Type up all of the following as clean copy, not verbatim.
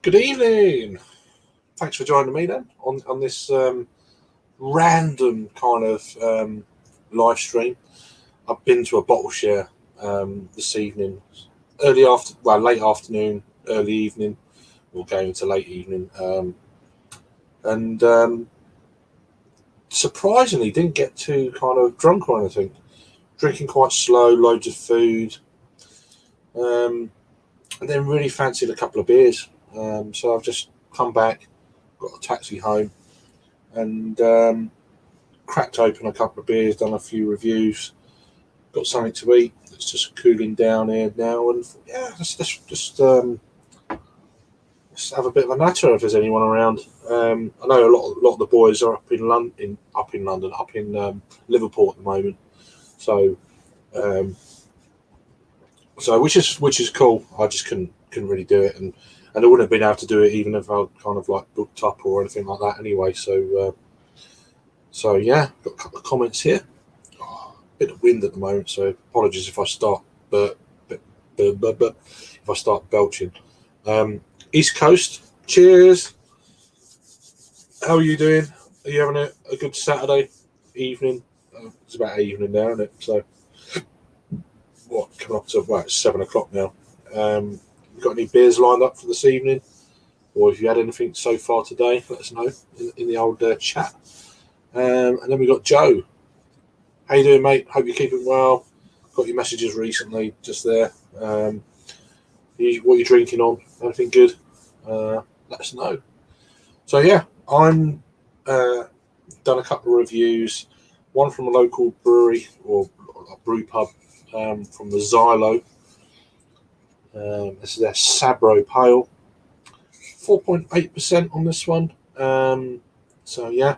Good evening. Thanks for joining me then on this random kind of live stream. I've been to a bottle share this evening, late afternoon, early evening, or going to late evening, and surprisingly didn't get too kind of drunk or anything. Drinking quite slow, loads of food, and then really fancied a couple of beers. So I've just come back, got a taxi home, and cracked open a couple of beers, done a few reviews, got something to eat. It's just cooling down here now, and yeah, let's have a bit of a natter if there's anyone around. I know a lot of the boys are up in Liverpool at the moment, so which is cool. I just couldn't really do it, and I wouldn't have been able to do it even if I kind of like booked up or anything like that anyway. So yeah, got a couple of comments here. Bit of wind at the moment, so apologies if I start if I start belching. East Coast, cheers. How are you doing? Are you having a good Saturday evening? It's about evening now, isn't it? So coming up to it's 7 o'clock now. You got any beers lined up for this evening, or if you had anything so far today, let us know in the old chat. And then we got Joe. How you doing, mate? Hope you're keeping well. Got your messages recently, just there. What you're drinking on? Anything good? Let us know. So yeah, I'm done a couple of reviews. One from a local brewery or a brew pub from the Xylo. This is their Sabro Pale. 4.8% on this one. So yeah,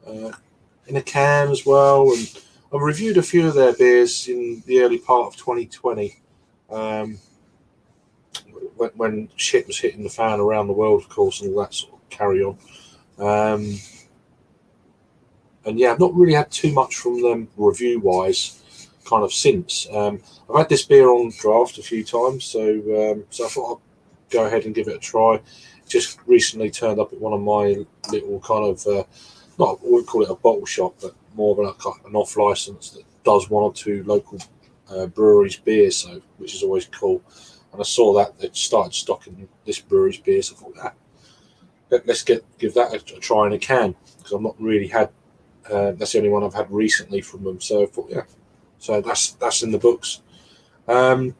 in a can as well. And I've reviewed a few of their beers in the early part of 2020, when shit was hitting the fan around the world, of course, and all that sort of carry on. And yeah, I've not really had too much from them review-wise, kind of since. I've had this beer on draft a few times, so I thought I'd go ahead and give it a try. Just recently turned up at one of my little kind of, I wouldn't call it a bottle shop, but more of an off license that does one or two local breweries' beers, so which is always cool. And I saw that they started stocking this brewery's beer, so I thought, let's give that a try in a can, because I've not really had. That's the only one I've had recently from them, so I thought, yeah. So that's in the books. Other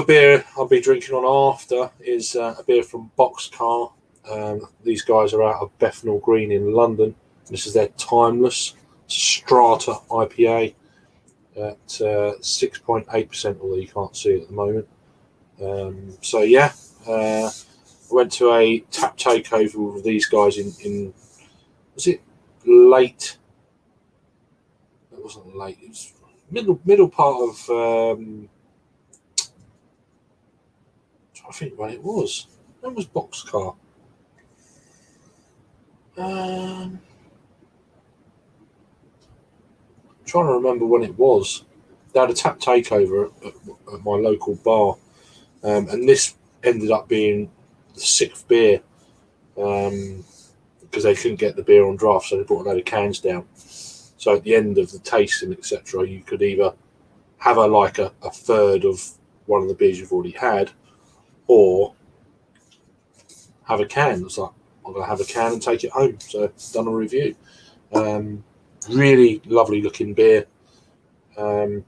beer I'll be drinking on after is a beer from Boxcar. These guys are out of Bethnal Green in London. This is their Timeless Strata Ipa at 6.8%, although you can't see it at the moment. So yeah, I went to a tap takeover with these guys in was it late? It wasn't late. It was middle part of. I think when it was. When was Boxcar? Trying to remember when it was. They had a tap takeover at my local bar, and this ended up being the sixth beer, because they couldn't get the beer on draft, so they brought a load of cans down. So at the end of the tasting, etc., you could either have a third of one of the beers you've already had, or have a can. It's like, I'm going to have a can and take it home. So I've done a review. Really lovely looking beer. I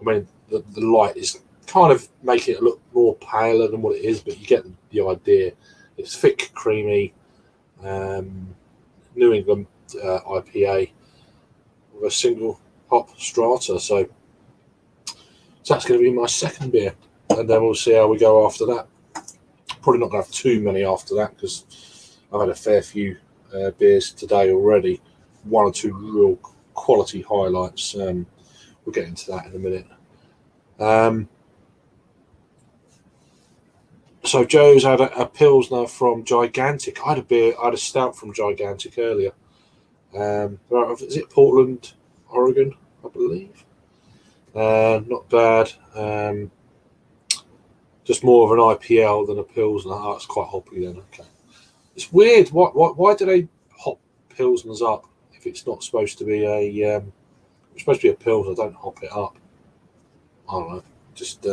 mean, the light is kind of making it look more paler than what it is, but you get the idea. It's thick, creamy, New England IPA with a single hop strata. So that's going to be my second beer, and then we'll see how we go after that. Probably not going to have too many after that, because I've had a fair few beers today already. One or two real quality highlights. We'll get into that in a minute. So Joe's had a Pilsner from Gigantic. I had a stout from Gigantic earlier. Is it Portland, Oregon, I believe? Not bad. Just more of an IPL than a Pilsner. Oh, it's quite hoppy then. Okay. It's weird. Why do they hop Pilsners up if it's not supposed to be a it's supposed to be a Pilsner? Don't hop it up. I don't know. Just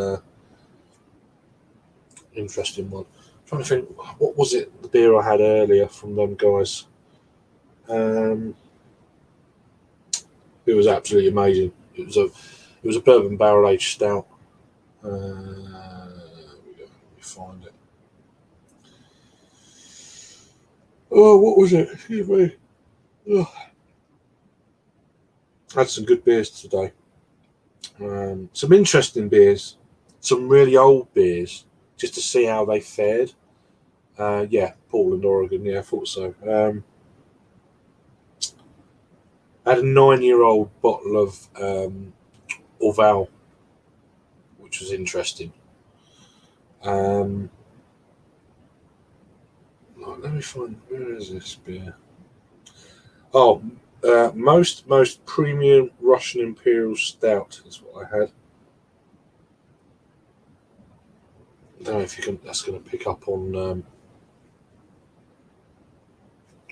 interesting one. I'm trying to think, what was it? The beer I had earlier from them guys. It was absolutely amazing. It was a bourbon barrel aged stout. There we go. Let me find it. Oh, what was it? Excuse me. Oh. I had some good beers today. Some interesting beers, some really old beers, just to see how they fared. Yeah, Portland, Oregon. Yeah, I thought so. I had a 9-year-old bottle of Orval, which was interesting. Let me find, where is this beer? Oh, most premium Russian Imperial Stout is what I had. I don't know if you can. That's going to pick up on.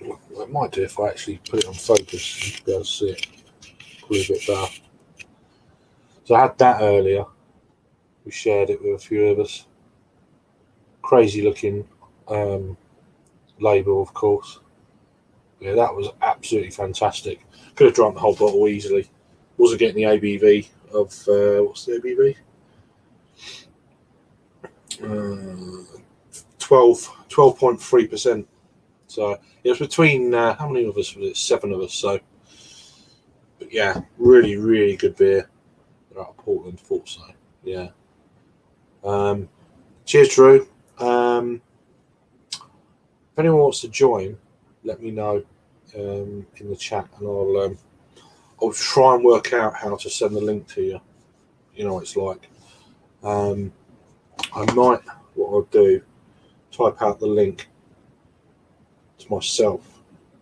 Well, it might do if I actually put it on focus. You'll be able to see it probably a bit better. So I had that earlier. We shared it with a few of us. Crazy looking label, of course. Yeah, that was absolutely fantastic. Could have drunk the whole bottle easily. Wasn't getting the ABV of what's the ABV? 12.3%. So it was between how many of us was it? 7 of us. So, but yeah, really, really good beer. They're out of Portland, thought so. Yeah. Cheers, Drew. If anyone wants to join, let me know in the chat, and I'll try and work out how to send the link to you. You know what it's like. I might, what I'll do, type out the link to myself,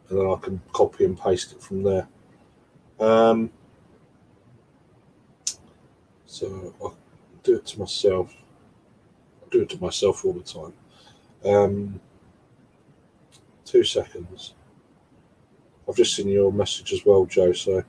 and then I can copy and paste it from there. So I'll do it to myself. I do it to myself all the time. 2 seconds. I've just seen your message as well, Joe. So,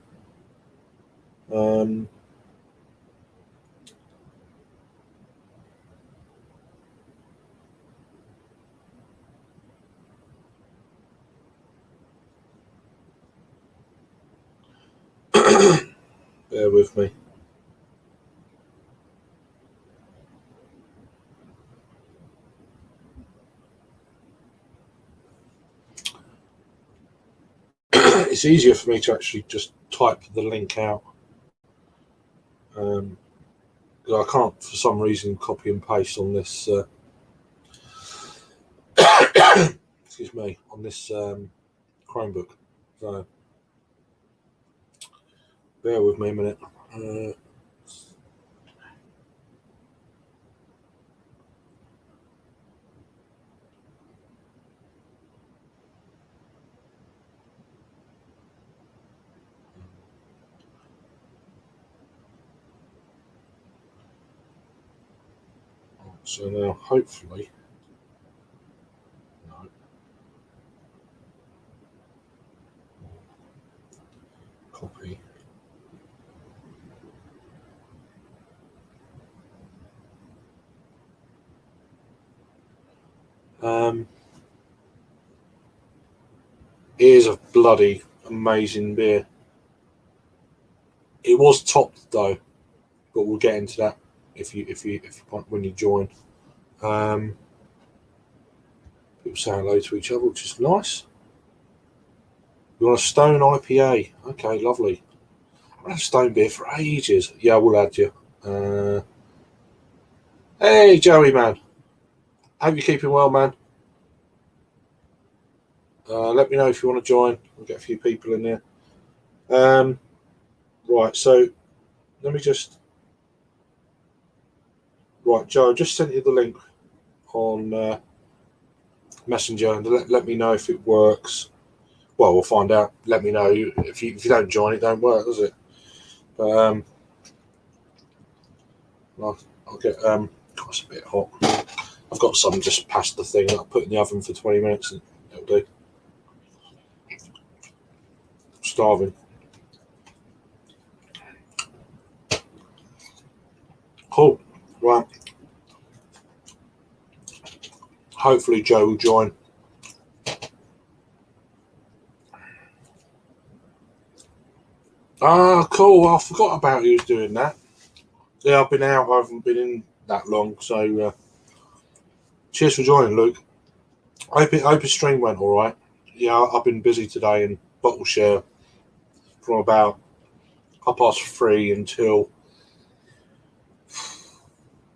bear with me. It's easier for me to actually just type the link out. Because I can't, for some reason, copy and paste on this. Excuse me, on this Chromebook. So, bear with me a minute. So now, hopefully, no. Copy. Here's a bloody amazing beer. It was topped though, but we'll get into that if you want when you join. People say hello to each other, which is nice. You want a Stone IPA? Okay, lovely. I've had a Stone beer for ages. Yeah, we'll add you. Hey, Joey, man. Hope you're keeping well, man. Let me know if you want to join. We'll get a few people in there. Right, so let me just... Right, Joe, I just sent you the link on Messenger, and let me know if it works. Well, we'll find out. Let me know. If you don't join, it don't work, does it? But I'll get That's a bit hot. I've got some just past the thing that I put in the oven for 20 minutes and it'll do. Starving. Cool. Right. Hopefully Joe will join. Ah, cool. I forgot about you doing that. Yeah, I've been out. I haven't been in that long. So cheers for joining, Luke. I hope his stream went all right. Yeah, I've been busy today in bottle share from about 3:30 until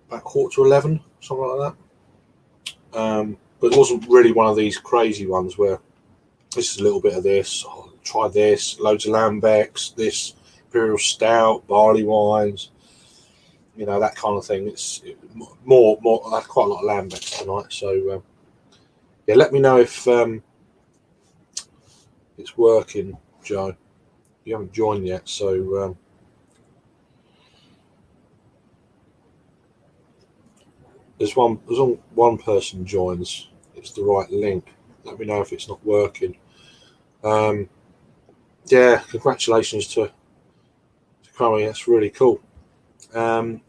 about 10:45, something like that. But it wasn't really one of these crazy ones where this is a little bit of this, try this, loads of lambics, this imperial stout, barley wines, that kind of thing. It's more. I had quite a lot of lambics tonight, so yeah. Let me know if it's working, Joe. You haven't joined yet, so there's only one person joins. It's the right link. Let me know if it's not working. Yeah, congratulations to Crummy. That's really cool.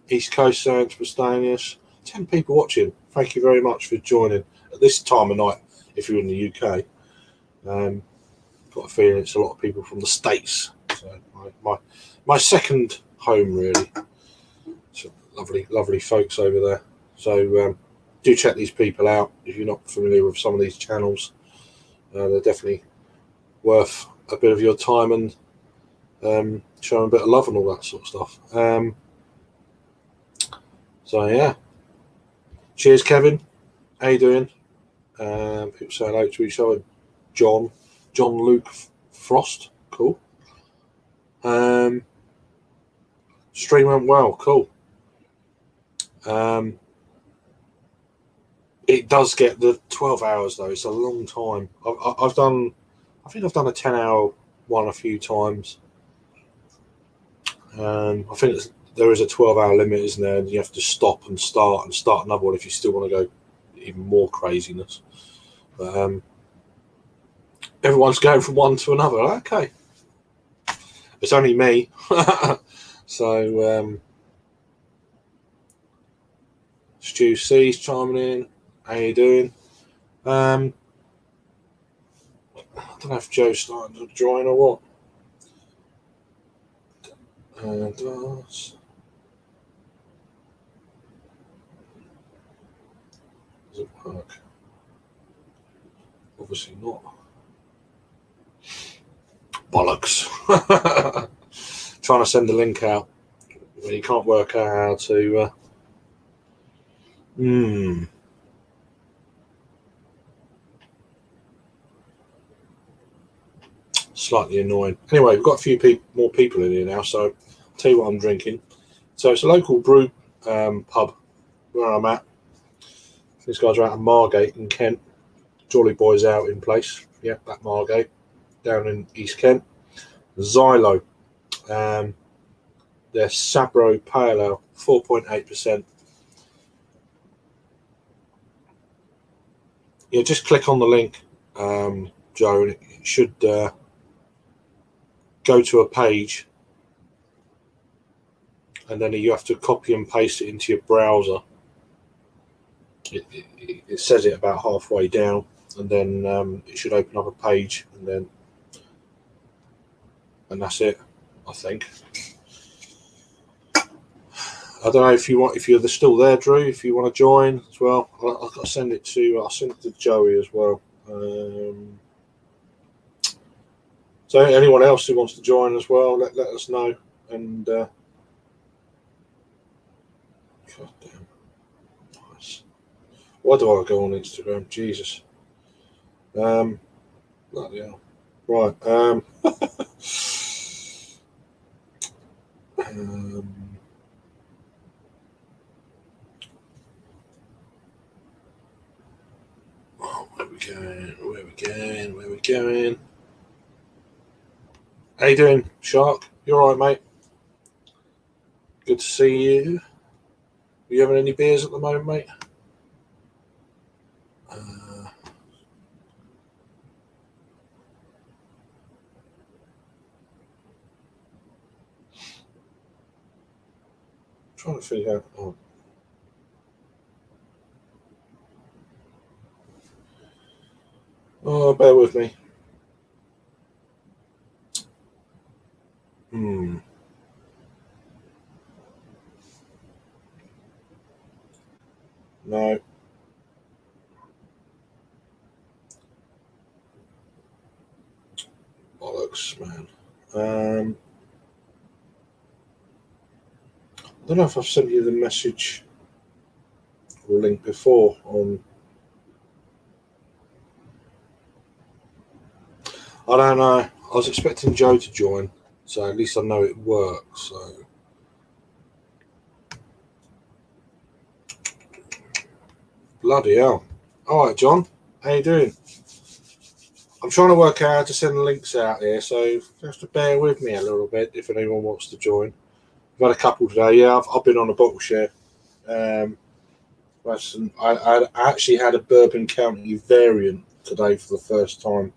East Coast Sounds Castaneous. 10 people watching. Thank you very much for joining at this time of night. If you're in the UK, got a feeling it's a lot of people from the States. So my second home, really. So lovely folks over there. So do check these people out if you're not familiar with some of these channels. They're definitely worth a bit of your time and showing a bit of love and all that sort of stuff. So yeah, cheers, Kevin. How you doing? People say hello to each other. John Luke Frost. Cool. Stream went well. Cool. It does get the 12 hours though. It's a long time. I think I've done a 10-hour one a few times. I think there is a 12-hour limit, isn't there? And you have to stop and start another one if you still want to go even more craziness. But everyone's going from one to another. Okay, it's only me. So Stu C's chiming in. How you doing? I don't know if Joe's starting to join or what. Does it work? Obviously not. Bollocks. Trying to send the link out when you can't work out how to. Slightly annoying. Anyway, we've got a few more people in here now, so I'll tell you what I'm drinking. So it's a local brew pub where I'm at. These guys are out of Margate in Kent. Jolly Boys out in place. Yeah, that Margate down in East Kent. Xylo. Their Sabro Pale Ale, 4.8%. Yeah, just click on the link, Joe, and it should go to a page, and then you have to copy and paste it into your browser. It says it about halfway down, and then it should open up a page, and that's it, I think. I don't know if you're still there, Drew. If you want to join as well, I'll send it to Joey as well. So anyone else who wants to join as well, let us know. And God damn, nice. Why do I go on Instagram? Jesus. Bloody hell. Right. Where we going? How you doing, Shark? You all right, mate? Good to see you. you having any beers at the moment, mate? Trying to figure out. Oh, bear with me. No. Bollocks, man. I don't know if I've sent you the message or link before on. I don't know. I was expecting Joe to join, so at least I know it works. So. Bloody hell. All right, John. How you doing? I'm trying to work out how to send the links out here, so you have to bear with me a little bit if anyone wants to join. I've had a couple today. Yeah, I've been on a bottle share. I actually had a Bourbon County variant today for the first time.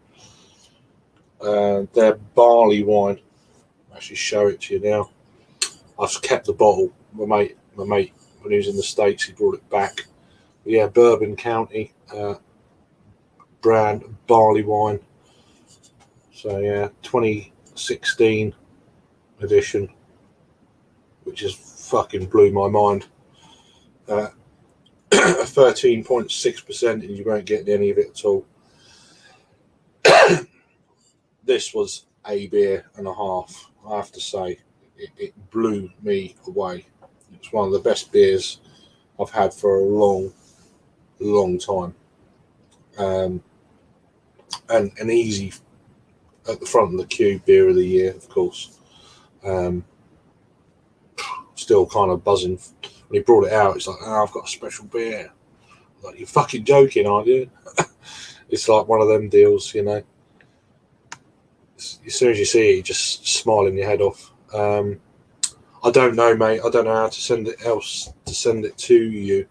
Their barley wine. I'll actually show it to you now. I've kept the bottle. My mate, when he was in the States, he brought it back. But yeah, Bourbon County brand barley wine. So yeah, 2016 edition, which just fucking blew my mind. 13.6%, and you won't get any of it at all. This was a beer and a half, I have to say. It blew me away. It's one of the best beers I've had for a long time. And an easy at the front of the queue beer of the year, of course. Still kind of buzzing. When he brought it out, it's like, oh, I've got a special beer. Like, you're fucking joking, aren't you? It's like one of them deals, you know. As soon as you see it, you just smiling your head off. I don't know, mate. I don't know how to send it to you.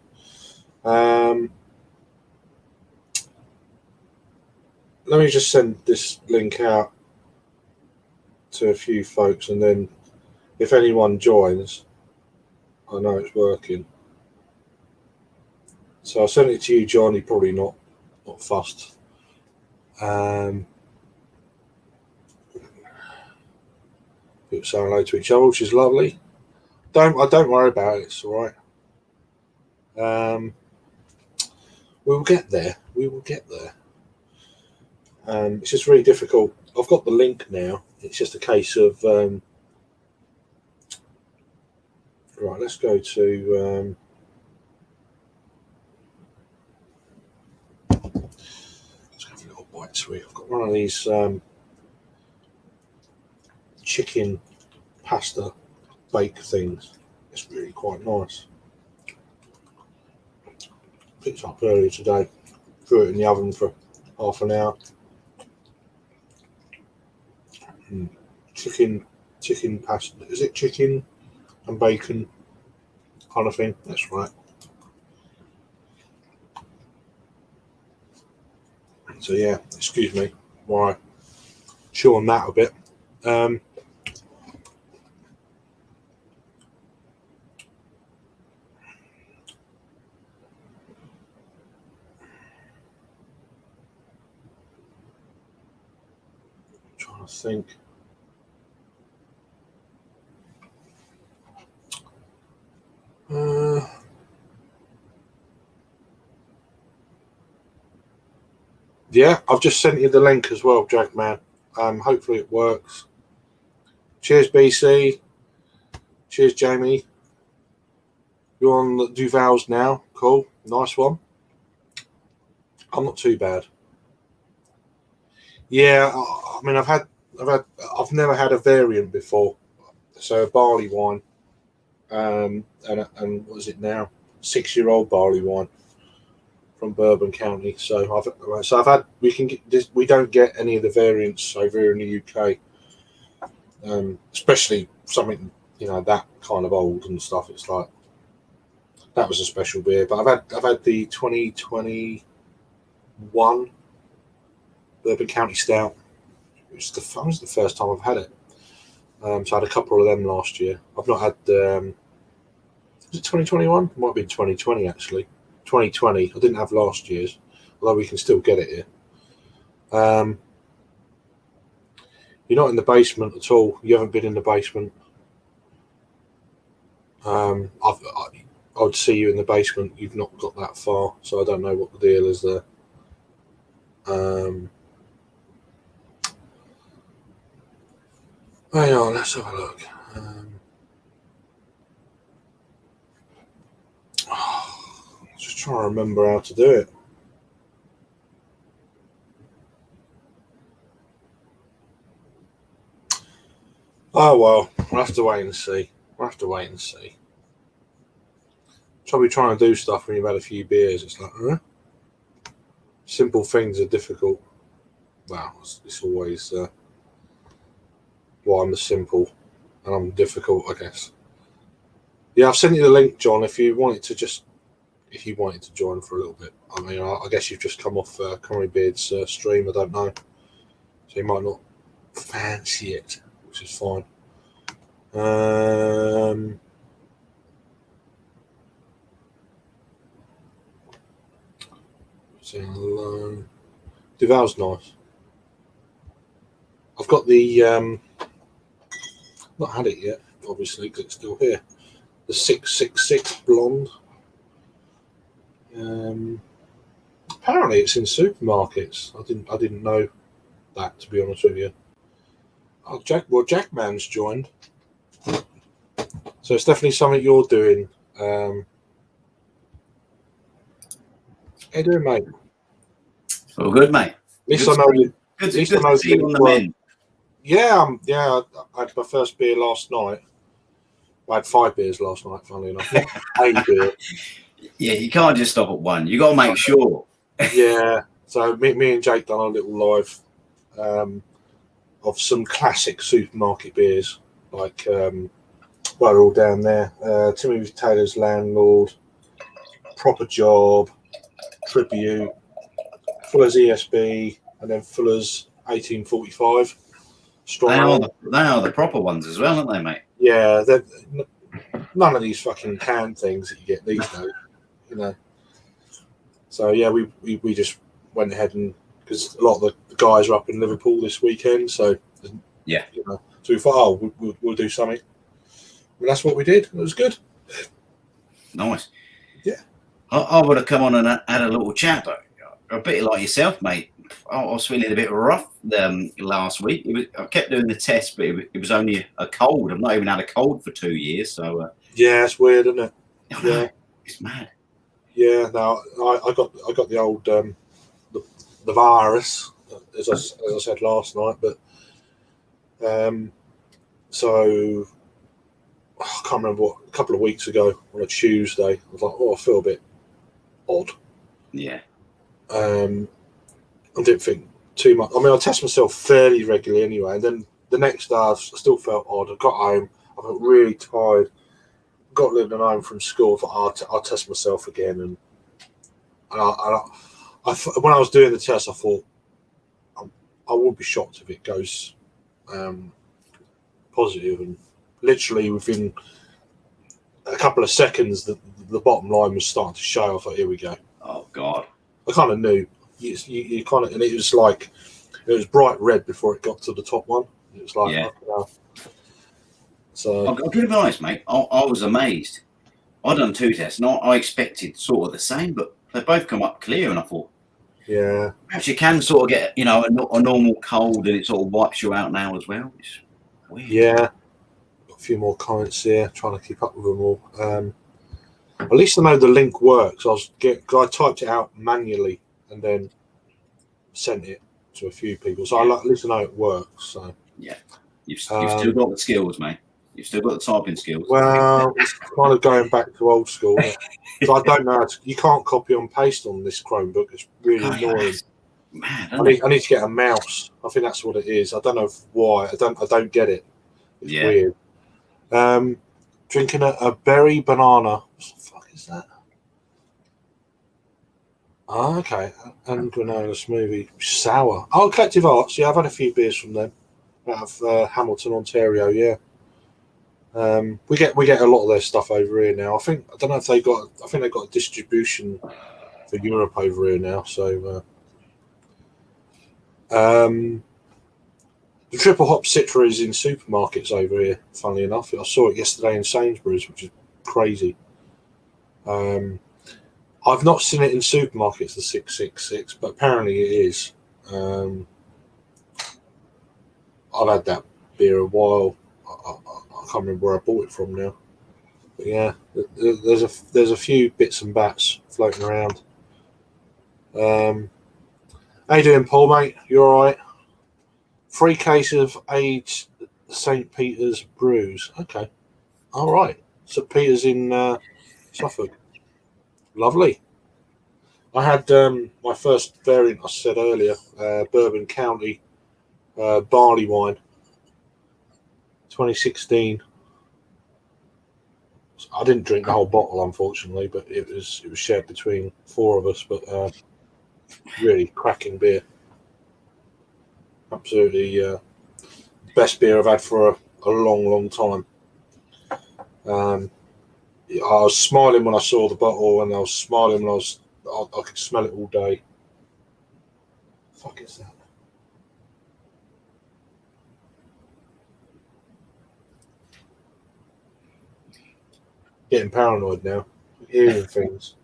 Let me just send this link out to a few folks, and then if anyone joins, I know it's working. So I'll send it to you, John. You're probably not fussed. People say hello to each other, which is lovely. Don't worry about it. It's all right. We will get there. It's just really difficult. I've got the link now. It's just a case of right. Let's go to. Let's have a little bite to it. I've got one of these chicken pasta bake things. It's really quite nice. Picked up earlier today. Threw it in the oven for half an hour. Chicken pasta. Is it chicken and bacon kind of thing? That's right. So yeah, excuse me while I chew on that a bit. Trying to think. Yeah, I've just sent you the link as well, Jackman. Hopefully it works. Cheers, BC. Cheers, Jamie. You're on the Duval's now. Cool, nice one. I'm not too bad. Yeah, I mean, I've never had a variant before. So a barley wine, and what is it now? 6-year-old barley wine from Bourbon County. So I've had. We can get this. We don't get any of the variants over here in the UK, especially something that kind of old and stuff. It's like That was a special beer. But I've had the 2021 Bourbon County Stout. It was the first time I've had it. So I had a couple of them last year. I've not had. Was it 2021? It might have been 2020 actually. 2020. I didn't have last year's, although we can still get it here. You're not in the basement at all. You haven't been in the basement. I would see you in the basement. You've not got that far, so I don't know what the deal is there. Hang on, let's have a look. Just trying to remember how to do it. Oh well, we'll have to wait and see. Trouble trying to do stuff when you've had a few beers. It's like, simple things are difficult. Well, it's always why I'm the simple and I'm difficult, I guess. Yeah, I've sent you the link, John. If you wanted to join for a little bit. I mean, I guess you've just come off Connery Beard's stream. I don't know, so you might not fancy it, which is fine. Saying hello. Duval's nice. I've got the not had it yet, obviously, because it's still here. The 666 blonde. Apparently, it's in supermarkets. I didn't know that, to be honest with you. Oh, Jackman's joined, so it's definitely something you're doing. How you doing, mate? All good, mate. At least I know you. Good to see you on the mend. Yeah, I had my first beer last night. I had 5 beers last night, funnily enough. Not beer. Yeah, you can't just stop at one. You got to make sure. Yeah. So me and Jake done a little live of some classic supermarket beers, like they're all down there. Timothy Taylor's Landlord, Proper Job, Tribute, Fuller's ESB, and then Fuller's 1845. They are the proper ones as well, aren't they, mate? Yeah, none of these fucking canned things that you get these days, you know. So yeah, we just went ahead and because a lot of the guys are up in Liverpool this weekend, so yeah, you know, so we thought, we'll do something. And that's what we did. It was good. Nice. Yeah, I would have come on and had a little chat, but a bit like yourself, mate. I was feeling a bit rough last week. I kept doing the test, but it was only a cold. I've not even had a cold for 2 years. So yeah, it's weird, isn't it? Yeah, it's mad. Yeah, no, I got the old the virus, as I said last night, but so I can't remember a couple of weeks ago on a Tuesday, I was like, I feel a bit odd. Yeah. I didn't think too much. I mean, I test myself fairly regularly anyway, and then the next day I still felt odd. I got home, I felt really tired. Got living home from school. I thought I'll test myself again, and I when I was doing the test, I thought I wouldn't be shocked if it goes positive, and literally within a couple of seconds, the bottom line was starting to show. I thought, here we go. Oh God! I kind of knew. You kind of, and it was like it was bright red before it got to the top one. It was like, yeah. So I've got to be honest, mate. I was amazed. I done 2 tests, and I expected sort of the same, but they both come up clear, and I thought, yeah, perhaps you can sort of get a normal cold, and it sort of wipes you out now as well. It's weird. Yeah, got a few more comments here, trying to keep up with them all. At least I know the link works. Cause I typed it out manually and then sent it to a few people, so at least I know it works. So yeah, you've still got the skills, mate. You've still got the typing skills. Well, it's kind of going back to old school. So I don't know. You can't copy and paste on this Chromebook. It's really annoying. Man, I need to get a mouse. I think that's what it is. I don't know why. I don't get it. It's weird. Drinking a berry banana. What the fuck is that? Oh, okay. And granola smoothie. Sour. Oh, Collective Arts. Yeah, I've had a few beers from them out of Hamilton, Ontario. Yeah. We get a lot of their stuff over here now. I don't know if they got. I think they got a distribution for Europe over here now. So the triple hop Citra is in supermarkets over here. Funnily enough, I saw it yesterday in Sainsbury's, which is crazy. I've not seen it in supermarkets, the 666, but apparently it is. I've had that beer a while. I can't remember where I bought it from now. But yeah, there's a few bits and bats floating around. How you doing, Paul, mate? You all right? 3 cases of aged St. Peter's brews. Okay. All right. St. Peter's in Suffolk. Lovely. I had my first variant, I said earlier, Bourbon County barley wine, 2016. I didn't drink the whole bottle, unfortunately, but it was shared between 4 of us. But really cracking beer. Absolutely best beer I've had for a long, long time. I was smiling when I saw the bottle, and I was smiling when I could smell it all day. Fuck is that? Getting paranoid now, hearing things.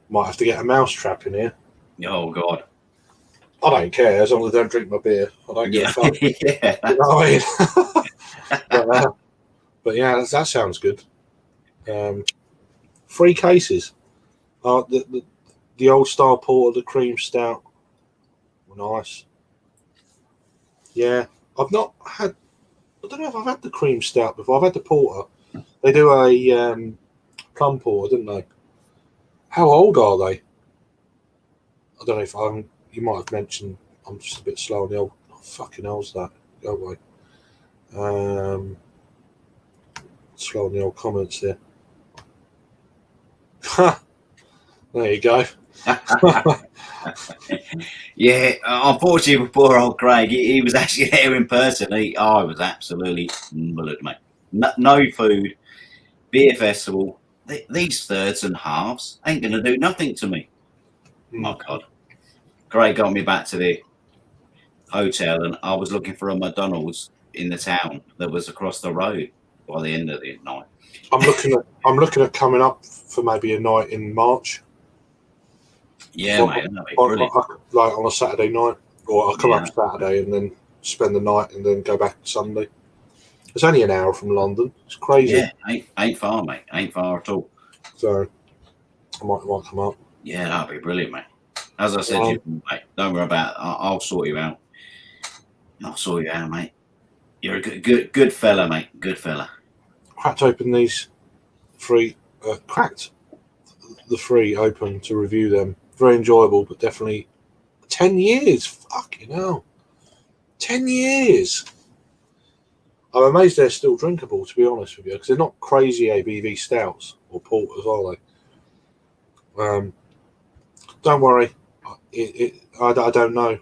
Might have to get a mouse trap in here. Oh God. I don't care as long as I don't drink my beer. I don't give a fuck. Yeah. You know what I mean? but yeah, that sounds good. 3 cases. The old style porter, the cream stout. Nice. Yeah, I've not had. I don't know if I've had the cream stout before. I've had the porter. They do a plum porter, didn't they? How old are they? I don't know if you might have mentioned. I'm just a bit slow on the old. Oh, fucking hell's that? Go away. Slow on the old comments there. There you go. Yeah, unfortunately for poor old Craig, he was actually there in person. I was absolutely mullered, mate. No food, beer festival. These thirds and halves ain't going to do nothing to me. My God. Craig got me back to the hotel, and I was looking for a McDonald's in the town that was across the road by the end of the night. I'm looking at coming up for maybe a night in March. Yeah, mate, that'd be brilliant. Like on a Saturday night, or I'll come up Saturday and then spend the night and then go back Sunday. It's only an hour from London. It's crazy. Yeah, ain't far, mate. Ain't far at all. So I might come up. Yeah, that'd be brilliant, mate. As I said to you, mate, don't worry about it. I'll sort you out. I'll sort you out, mate. You're a good fella, mate. Good fella. Cracked open these 3. Cracked the 3 open to review them. Very enjoyable, but definitely 10 years. Fucking hell. 10 years. I'm amazed they're still drinkable, to be honest with you, because they're not crazy ABV stouts or porters, are they? Don't worry. I don't know.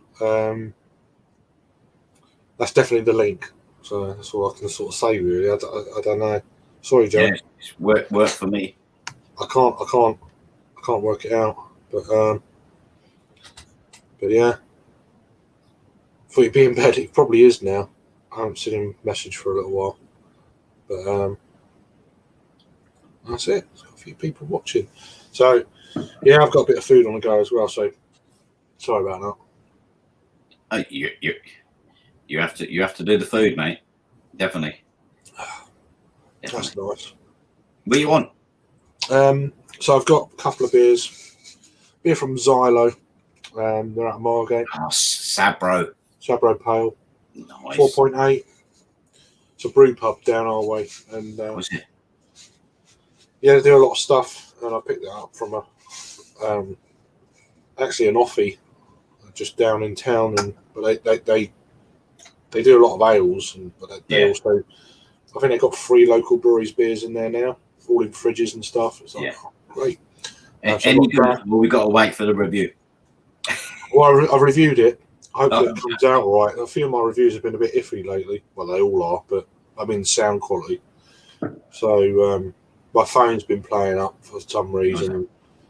That's definitely the link. So that's all I can sort of say, really. I don't know. Sorry, Joe. Yeah, it's work for me. I can't work it out. But yeah. Thought he'd be in bed. He probably is now. I haven't seen him message for a little while. But that's it. There's got a few people watching. So yeah, I've got a bit of food on the go as well. So sorry about that. You have to do the food, mate. Definitely. That's nice. What do you want? So I've got a couple of beers. Beer from Xylo. They're out of Margate. Oh, Sabro Pale. Nice. 4.8. It's a brew pub down our way, and was it? Yeah, they do a lot of stuff, and I picked that up from actually an offie just down in town, but they they do a lot of ales, but they also, I think they've got 3 local breweries beers in there now, all in fridges and stuff. It's like, oh, great. Any good? Well, we got to wait for the review. Well, I've reviewed it. Hopefully it comes out all right. A few of my reviews have been a bit iffy lately. Well, they all are, but I mean sound quality. So my phone's been playing up for some reason.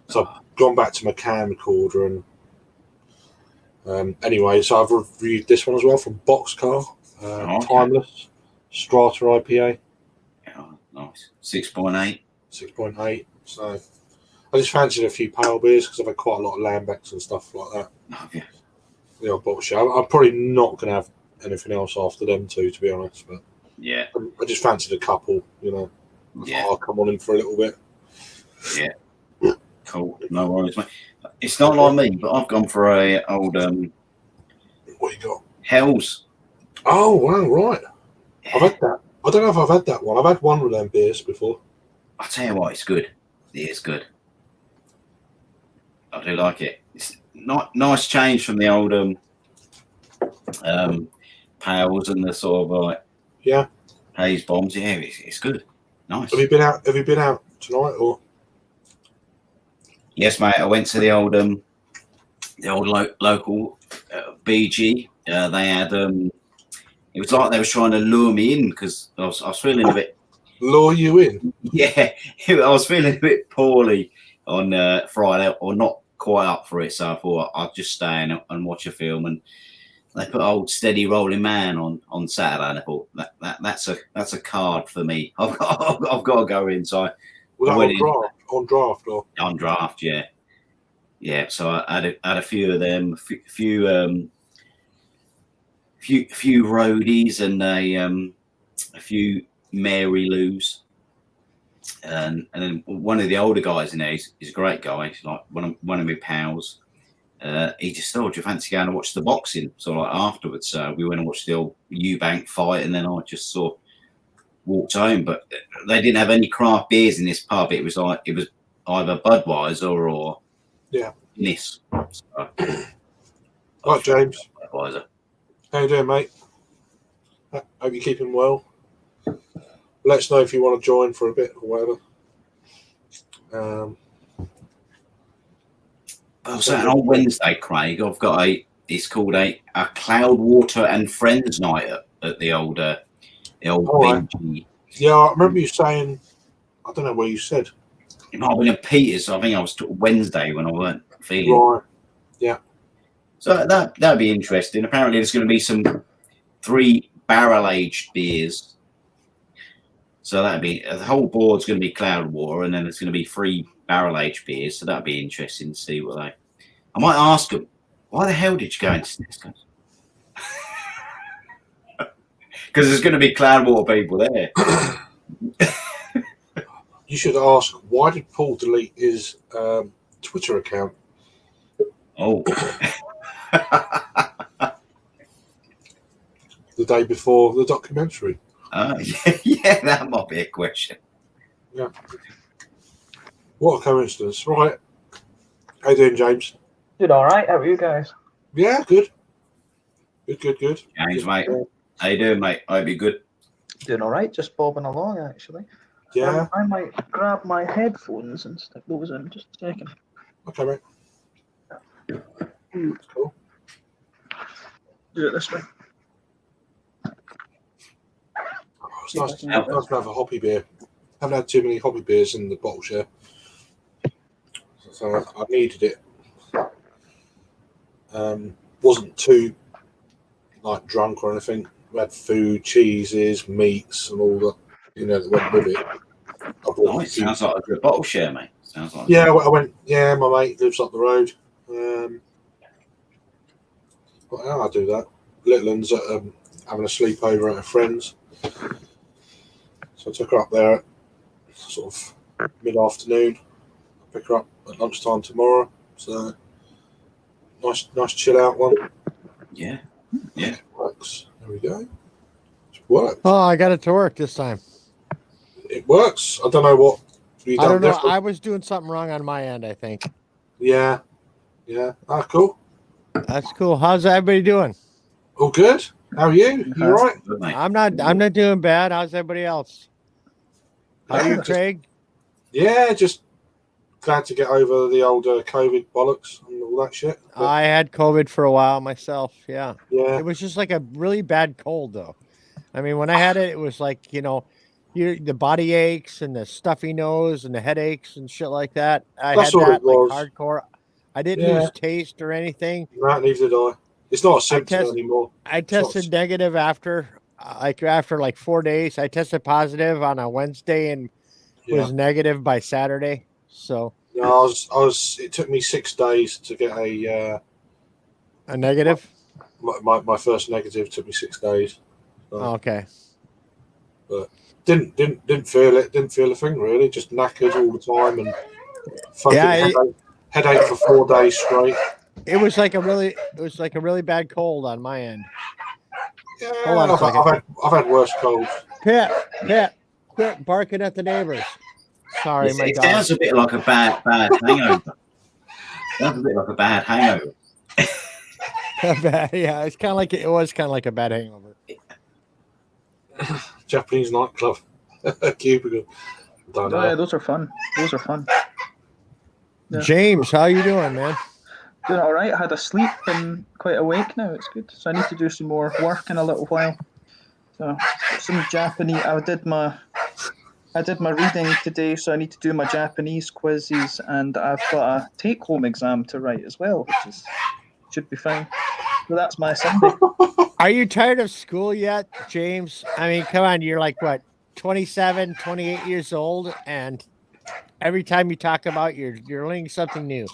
So I've gone back to my can recorder and anyway, so I've reviewed this one as well from Boxcar, Timeless, Strata IPA. Oh, nice. 6.8. 6.8. So I just fancied a few pale beers because I've had quite a lot of Lambecs and stuff like that. Oh, yeah. Yeah, bullshit. I'm probably not going to have anything else after them two, to be honest. But yeah, I just fancied a couple, you know. Yeah, I'll come on in for a little bit. Yeah, cool. No worries, mate. It's not like me, but I've gone for a old What you got? Hells. Oh wow, right. I've had that. I don't know if I've had that one. I've had one of them beers before. I'll tell you what, it's good. It is good. I do like it. It's not nice change from the old pales and the sort of like haze bombs. Yeah, it's good. Nice. Have you been out? Have you been out tonight or? Yes, mate. I went to the old local BG. They had it was like they was trying to lure me in because I was feeling a bit. Lure you in? Yeah, I was feeling a bit poorly on Friday, or not quite up for it. So I thought I'd just stay in and watch a film. And they put old Steady Rolling Man on Saturday, and I thought that's a card for me. I've got to go in. So was that on draft or on draft? Yeah. So I had a few of them, few roadies, and a few Mary Lou's. And then one of the older guys in there, he's a great guy. He's like one of my pals. He just thought, do you fancy going to watch the boxing? So like afterwards, we went and watched the old Eubank fight, and then I just sort of walked home. But they didn't have any craft beers in this pub. It was either Budweiser or Guinness. So, right, James. Budweiser. How you doing, mate? Hope you're keeping well. Let us know if you want to join for a bit or whatever. So on Wednesday, Craig, I've got it's called a Cloudwater and Friends night at the old BG. Yeah, I remember you saying, I don't know where you said. It might have been at Peters. I think I was Wednesday when I weren't feeling. Right. Yeah. So that'd be interesting. Apparently, there's going to be some 3 barrel-aged beers. So that'd be the whole board's going to be Cloudwater, and then there's going to be 3 barrel-aged beers. So that'd be interesting to see what they. I might ask them, why the hell did you go into Tesco's? Because there's going to be Cloudwater people there. You should ask, why did Paul delete his Twitter account? Oh. The day before the documentary. Yeah, that might be a question. Yeah. What a coincidence. Right. How you doing, James? Doing all right. How are you guys? Yeah, good. Good. James, mate. How you doing, mate? I hope you're good. Doing all right. Just bobbing along, actually. Yeah. I might grab my headphones and stick those in just a second. Okay, mate. Cool. Do it this way. It's nice to have a hoppy beer. I haven't had too many hoppy beers in the bottle share. So I needed it. Wasn't too drunk or anything. We had food, cheeses, meats, and all that that went with it. Nice. Sounds like a good bottle share, mate. Sounds like. Yeah, I went. Yeah, my mate lives up the road. I'll do that. Little one's having a sleepover at a friend's. So I took her up there at sort of mid-afternoon. I'll pick her up at lunchtime tomorrow. So nice chill out one. Yeah. It works. There we go. It works. Oh, I got it to work this time. It works. I don't know what you done. I don't know. Different. I was doing something wrong on my end, I think. Yeah. Cool. That's cool. How's everybody doing? All good. How are you? You all right? Good, mate. I'm not doing bad. How's everybody else? How are you, Just- Craig? Yeah, just glad to get over the old COVID bollocks and all that shit. But, I had COVID for a while myself. Yeah. yeah, It was just like a really bad cold, though. I mean, when I had it, it was like, the body aches and the stuffy nose and the headaches and shit like that. I That's had all it that like was. hardcore. I didn't Yeah. lose taste or anything. no, neither did I. It's not a symptom test- anymore. I It's not- tested negative after 4 days. I tested positive on a Wednesday and Yeah. was negative by Saturday. So No, I was. It took me 6 days to get a negative. my first negative. Took me 6 days. Oh, okay. Didn't feel it. Didn't feel a thing really. Just knackered all the time and fucking Yeah, headache for 4 days straight. It was like a really bad cold on my end. Yeah, Hold on a second. I've had worse colds. Pip, quit barking at the neighbors. Sorry, my It dog. sounds a bit like a bad hangover. Sounds a bit like a bad hangover. Yeah, it was kind of like a bad hangover. Japanese nightclub, cubicle. Don't Oh, yeah, know. those are fun. Those are fun. Yeah. James, how you doing, man? Doing all right. I had a sleep and quite awake now. It's good. So I need to do some more work in a little while. So some Japanese. I did my reading today, so I need to do my Japanese quizzes, and I've got a take-home exam to write as well, which should be fine. So that's my Sunday. Are you tired of school yet, James? I mean, come on, you're like what, 27, 28 years old, and every time you talk about you're learning something new.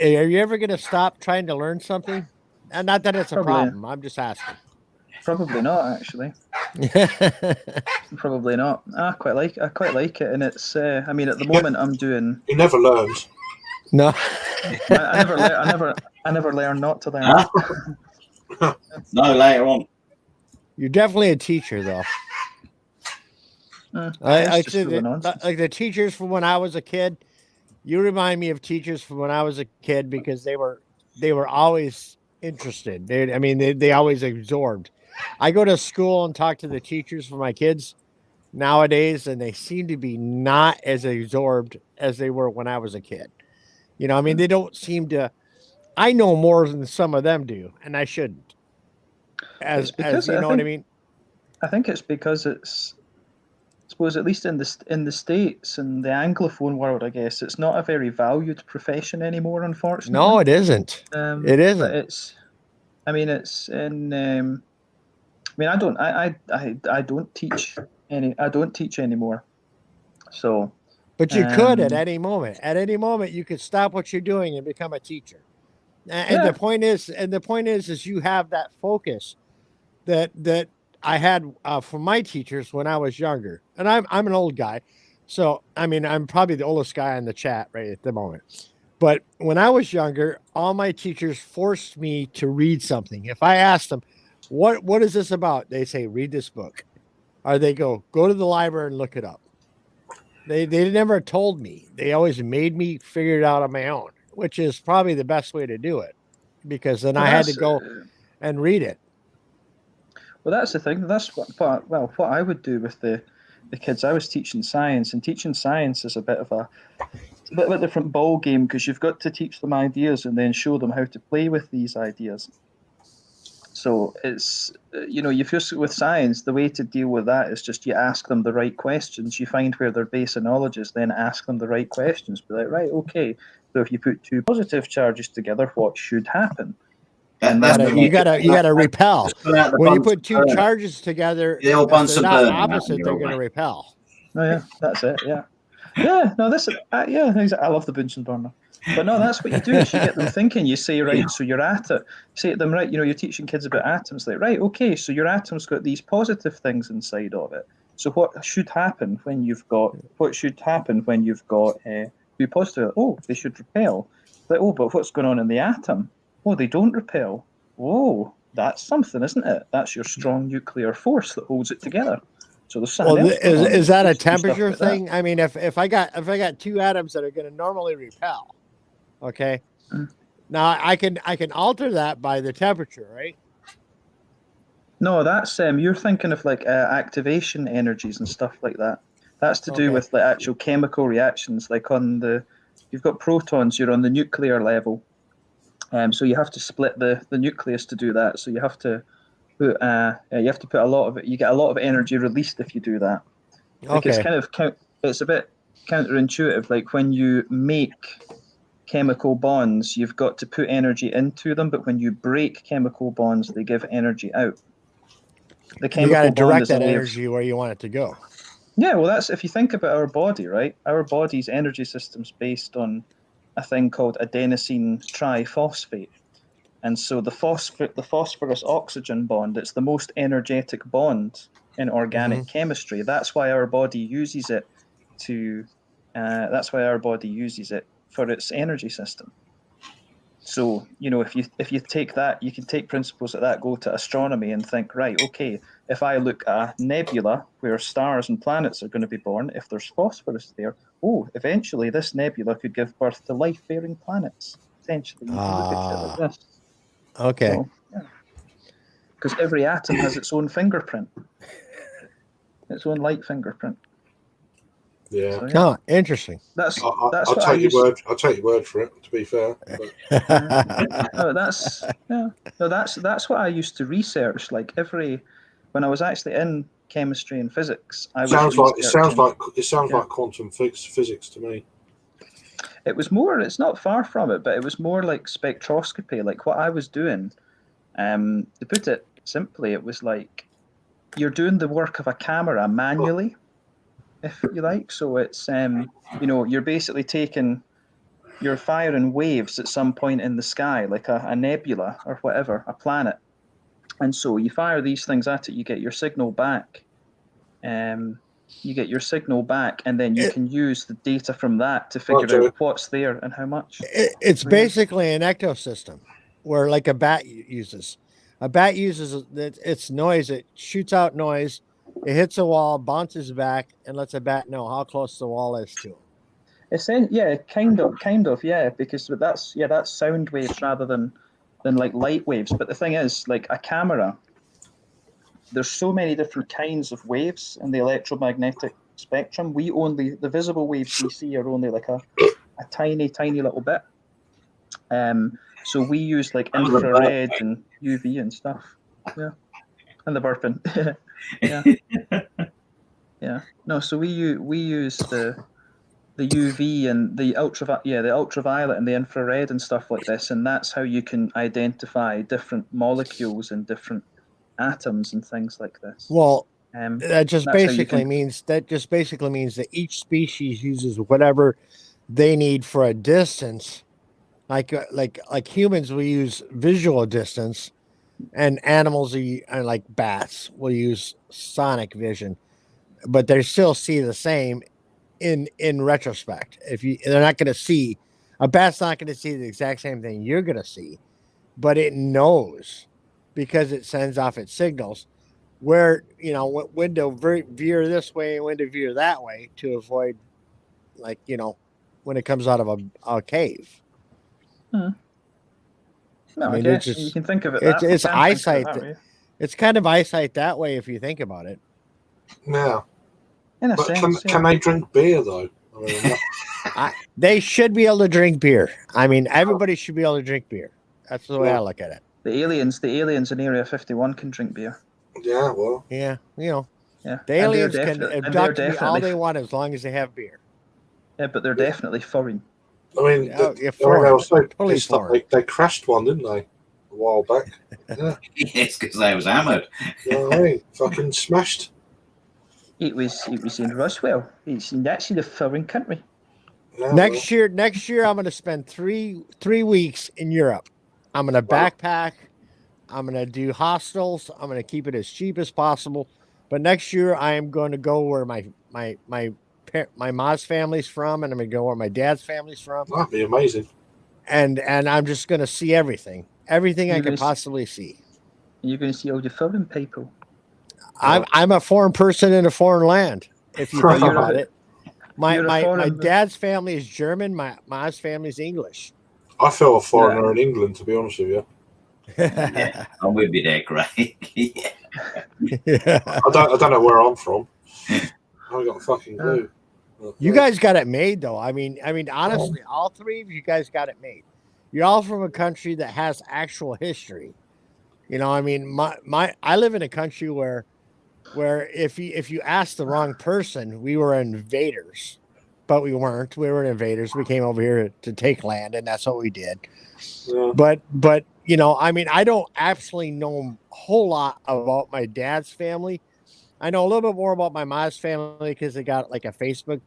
Are you ever going to stop trying to learn something? And not that it's a Probably. problem. I'm just asking. Probably not, actually. Probably not. I quite like it, and it's. I mean, at the moment, I'm doing. He never learns. No. I never learn not to learn. Huh? No, later on. You're definitely a teacher, though. It's I just say full of nonsense. like the teachers from when I was a kid. You remind me of teachers from when I was a kid because they were always interested. They always absorbed. I go to school and talk to the teachers for my kids nowadays, and they seem to be not as absorbed as they were when I was a kid. They don't seem to. I know more than some of them do, and I shouldn't. As you know what I mean? I think it's because it's. I suppose at least in the States and the Anglophone world, I guess it's not a very valued profession anymore. Unfortunately, No, it isn't. It isn't. But it's. I mean, it's in. I don't. I don't teach any. I don't teach anymore. So. But you could at any moment. At any moment, you could stop what you're doing and become a teacher. And Yeah. the point is you have that focus that I had from my teachers when I was younger. And I'm an old guy, so I mean I'm probably the oldest guy in the chat right at the moment. But when I was younger, all my teachers forced me to read something. If I asked them, "What is this about?" They say, "Read this book," or they go to the library and look it up. They never told me. They always made me figure it out on my own, which is probably the best way to do it, because then I had to go and read it. Well, that's the thing. That's what I would do with the kids. I was teaching science, and teaching science is a bit of a different ball game because you've got to teach them ideas and then show them how to play with these ideas. So it's with science, the way to deal with that is just you ask them the right questions. You find where their base of knowledge is, then ask them the right questions. Be like, right, okay. So if you put two positive charges together, what should happen? And you gotta repel. When you put two burner. charges together, They'll if they're Bunsen not burner, opposite, you're they're all going to right. repel. Oh yeah, that's it. Yeah, yeah. No, this. Yeah, I love the Bunsen burner. But no, that's what you do. Is you get them thinking. You say, right, so your atom. Say to them, right, you're teaching kids about atoms. Like, right, okay, so your atom's got these positive things inside of it. So what should happen when you've got two positive? Oh, they should repel. Like, oh, but what's going on in the atom? Oh, they don't repel. Oh, that's something, isn't it? That's your strong nuclear force that holds it together. So there's something else going on. Is that a Just do stuff temperature like that. thing? I mean, if I got two atoms that are going to normally repel, okay. Now I can alter that by the temperature, right? No, that's you're thinking of like activation energies and stuff like that. That's to do Okay. with like actual chemical reactions. Like you've got protons, you're on the nuclear level. So you have to split the nucleus to do that. So you have to put a lot of it. You get a lot of energy released if you do that. Like it's Okay. kind of it's a bit counterintuitive. Like when you make chemical bonds, you've got to put energy into them, but when you break chemical bonds, they give energy out. The You got to chemical bond direct is a that way of energy where you want it to go. yeah. Well, that's if you think about our body, right? Our body's energy system's based on a thing called adenosine triphosphate. And so the phosphorus oxygen bond, it's the most energetic bond in organic chemistry. That's why our body uses it to. That's why our body uses it for its energy system. So if you take that, you can take principles like that, go to astronomy, and think, right, okay, if I look at a nebula where stars and planets are going to be born, if there's phosphorus there, eventually this nebula could give birth to life-bearing planets. Potentially, you can look at it like this. Okay. So, yeah. Because every atom has its own fingerprint, its own light fingerprint. Yeah. So, yeah. Oh, interesting. That's I'll what take I your used. word. I'll take your word for it. To be fair, but No, that's what I used to research. Like when I was actually in chemistry and physics, I was researching. it sounds Yeah. like quantum physics to me. It was more. It's not far from it, but it was more like spectroscopy. Like what I was doing. To put it simply, it was like you're doing the work of a camera manually, if you like. So it's you're basically you're firing waves at some point in the sky, like a nebula or whatever, a planet. And so you fire these things at it, you get your signal back. You get your signal back, and then you can use the data from that to figure out what's there and how much. It's basically an ecosystem where like a bat uses. A bat uses its noise. It shoots out noise. It hits a wall, bounces back, and lets a bat know how close the wall is to him. Yeah, kind of, yeah, because that's sound waves rather than like light waves. But the thing is, like a camera, there's so many different kinds of waves in the electromagnetic spectrum. The visible waves we see are only like a tiny little bit. So we use like infrared and UV and stuff. Yeah, and the burping. Yeah. No, so we use the UV and the ultraviolet and the infrared and stuff like this, and that's how you can identify different molecules and different atoms and things like this. Well, that just basically means that each species uses whatever they need for a distance. Like humans will use visual distance, and animals like bats will use sonic vision, but they still see the same in retrospect. They're not going to see, a bat's not going to see the exact same thing you're going to see, but it knows because it sends off its signals where when to veer this way and when to veer that way to avoid, like, when it comes out of a cave. No, I guess you can think of it. It's eyesight. It's kind of eyesight that way if you think about it. Yeah. In a sense, can they drink beer though? They should be able to drink beer. I mean, everybody should be able to drink beer. That's the way I look at it. The aliens in Area 51 can drink beer. Yeah, well. Yeah, Yeah. The aliens can abduct me all they want as long as they have beer. Yeah, but they're definitely foreign. I mean, they crashed one, didn't they? A while back. Yeah. Yes, because they was hammered. Fucking smashed. It was in Roswell. That's in a foreign country. Yeah, next year, I'm going to spend three weeks in Europe. I'm going to backpack. I'm going to do hostels. I'm going to keep it as cheap as possible. But next year, I am going to go where my mom's family's from, and I'm going to go where my dad's family's from. That'd be amazing. And I'm just going to see everything I can possibly see. You're going to see all the foreign people. I'm a foreign person in a foreign land. If you think about it, my dad's family is German. My mom's family is English. I feel a foreigner in England, to be honest with you. Yeah, I'm with you there, Craig. Yeah. I don't know where I'm from. I haven't got a fucking clue. You guys got it made, though. I mean, honestly, all three of you guys got it made. You're all from a country that has actual history. You know, I mean, I live in a country where if you ask the wrong person, we were invaders, but we weren't. We were invaders. We came over here to take land, and that's what we did. Yeah. But you know, I mean, I don't absolutely know a whole lot about my dad's family. I know a little bit more about my mom's family because they got like a Facebook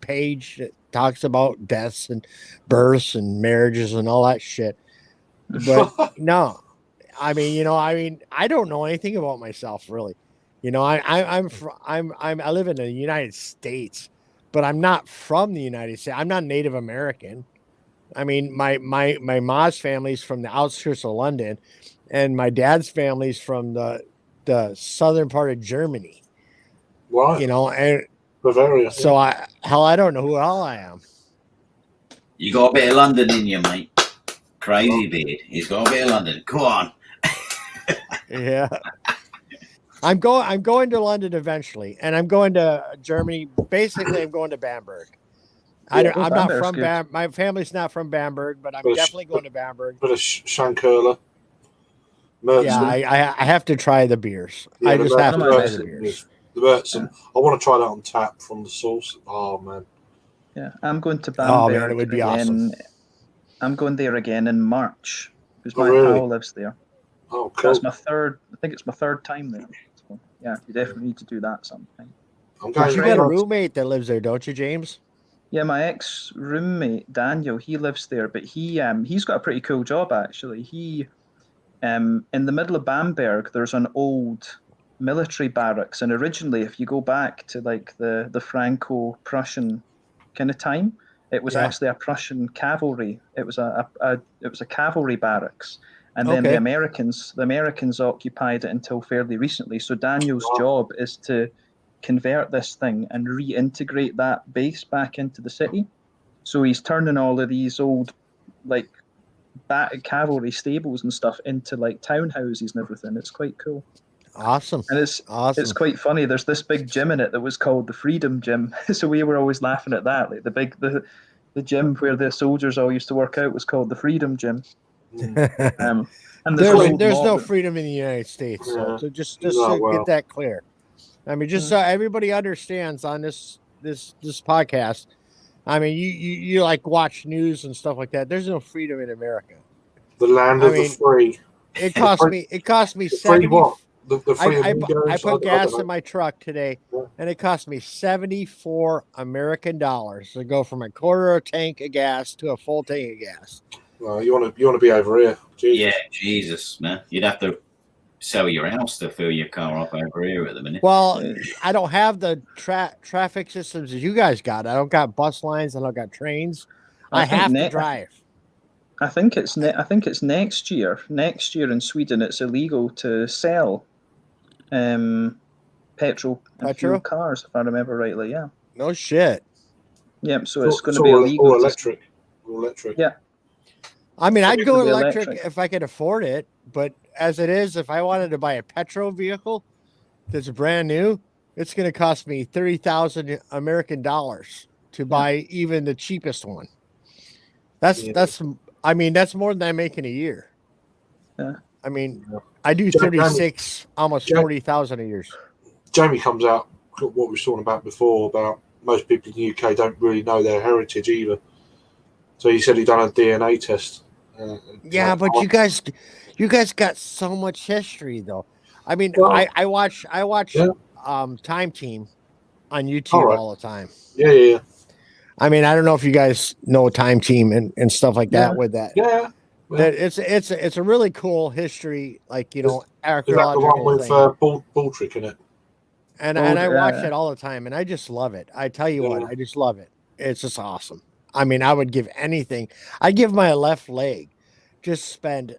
page that talks about deaths and births and marriages and all that shit. But no, I mean, you know, I don't know anything about myself really. You know, I live in the United States, but I'm not from the United States. I'm not Native American. I mean, my mom's family's from the outskirts of London, and my dad's family's from the southern part of Germany. Right. You know, and Bavaria. so I don't know who all I am. You got a bit of London in you, mate. Crazy beard. He's got a bit of London. Go on. Yeah. I'm going to London eventually, and I'm going to Germany. Basically, I'm going to Bamberg. I'm not from Bamberg. My family's not from Bamberg, but I'm definitely going to Bamberg. Bit of Shankurla. Yeah, I have to try the beers. Yeah, I just have to try the beers. The Mertzen. I want to try that on tap from the source. Oh man. Yeah, I'm going to Bamberg. Oh man, it would be again. awesome. I'm going there again in March because my really? pal lives there. Oh, cool. That's my third. I think it's my third time there. So, yeah, you definitely need to do that sometime. But you got a roommate that lives there, don't you, James? Yeah, my ex-roommate Daniel, he lives there, but he's got a pretty cool job actually. He in the middle of Bamberg, there's an old military barracks, and originally, if you go back to like the Franco-Prussian kind of time, it was actually a Prussian cavalry. It was a cavalry barracks, and then the Americans occupied it until fairly recently. So Daniel's job is to convert this thing and reintegrate that base back into the city. So he's turning all of these old like cavalry stables and stuff into like townhouses and everything. It's quite cool. Awesome. And it's quite funny. There's this big gym in it that was called the Freedom Gym. So we were always laughing at that. Like the gym where the soldiers all used to work out was called the Freedom Gym. And there's no freedom in the United States. So just to get that clear. I mean, just so everybody understands on this podcast. I mean, you like watch news and stuff like that. There's no freedom in America. The land of the free. It cost me 70. I put gas in my truck today, and it cost me 74 American dollars to go from a quarter of a tank of gas to a full tank of gas. Well, you want to be over here. Jesus. Yeah, Jesus, man. You'd have to sell your house to fill your car up over here at the minute. Well, I don't have the traffic systems that you guys got. I don't got bus lines. I don't got trains. I have to drive. I think it's next year. Next year in Sweden, it's illegal to sell petrol cars, if I remember rightly. Yeah. No shit. Yep. So it's going to be illegal. Or electric. Yeah. I mean, I'd go electric if I could afford it, but as it is, if I wanted to buy a petrol vehicle that's brand new, it's going to cost me 30,000 American dollars to buy even the cheapest one. That's more than I make in a year. Yeah. I mean, I do 36, almost 40,000 a year. Jamie comes out what we were talking about before about most people in the UK don't really know their heritage either. So he said he done a DNA test. But you guys got so much history though. I mean, I watch Time Team on YouTube all the time. Yeah. I mean, I don't know if you guys know Time Team and stuff like that with that. Yeah. It's a really cool history, like, you know, archaeological is that the one with Baldrick in it? And I watch it all the time, and I just love it. I tell you what, I just love it. It's just awesome. I mean, I would give anything. I'd give my left leg, just spend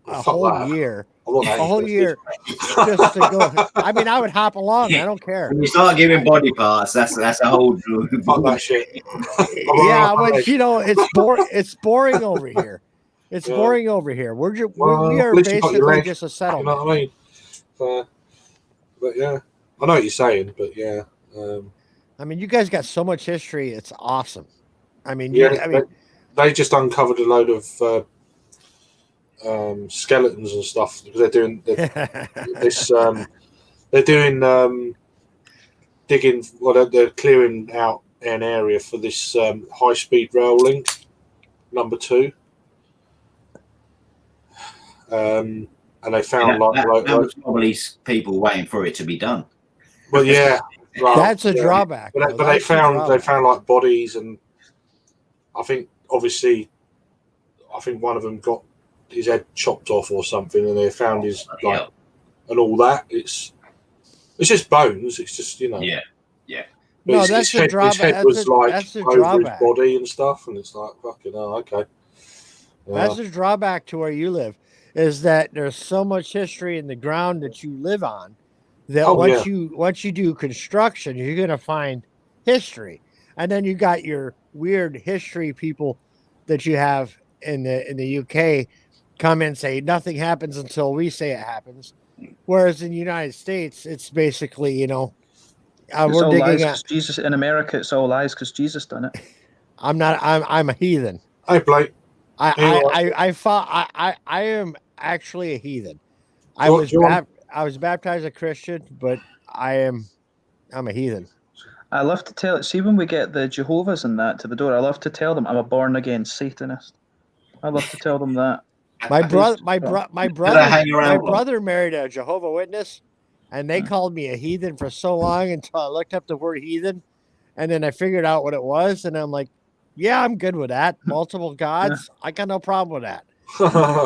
a whole year just to go. I mean, I would hop along. I don't care. When you start giving body parts, that's a whole fuck that shit. Yeah, but you know, it's boring over here. It's Yeah. boring over here. We Well, are at least you got your basically leg, just a You settlement. know what I mean? But yeah, I know what you're saying, but yeah. I mean, you guys got so much history. It's awesome. I mean, Yeah, they just uncovered a load of skeletons and stuff because they're doing this. They're doing digging. Well, they're clearing out an area for this high-speed rail link number 2. And they found That was probably people waiting for it to be done. well, yeah, well, That's a yeah. drawback. But, though. but they That's a found drawback. like bodies, and I think obviously, one of them got his head chopped off or something, and they found his Yeah. and all that. It's just bones. It's just Yeah. But No, his that's a head, drawback. His head was That's a over drawback. his body and stuff, and it's like fucking okay. That's the drawback to where you live, is that there's so much history in the ground that you live on that once you do construction, you're gonna find history, and then you got your weird history people that you have in the UK come and say nothing happens until we say it happens, whereas in the United States, it's basically It's we're all digging lies at. because Jesus in America. It's all lies because Jesus done it. I'm not. I'm a heathen. Hey Blake, I am actually a heathen. I was baptized a Christian, but I'm a heathen. I love to tell it. See, when we get the Jehovah's and that to the door, I love to tell them I'm a born again Satanist. I love to tell them that. My brother hang around married a Jehovah Witness, and they called me a heathen for so long until I looked up the word heathen, and then I figured out what it was, and I'm like, yeah, I'm good with that. Multiple gods, I got no problem with that.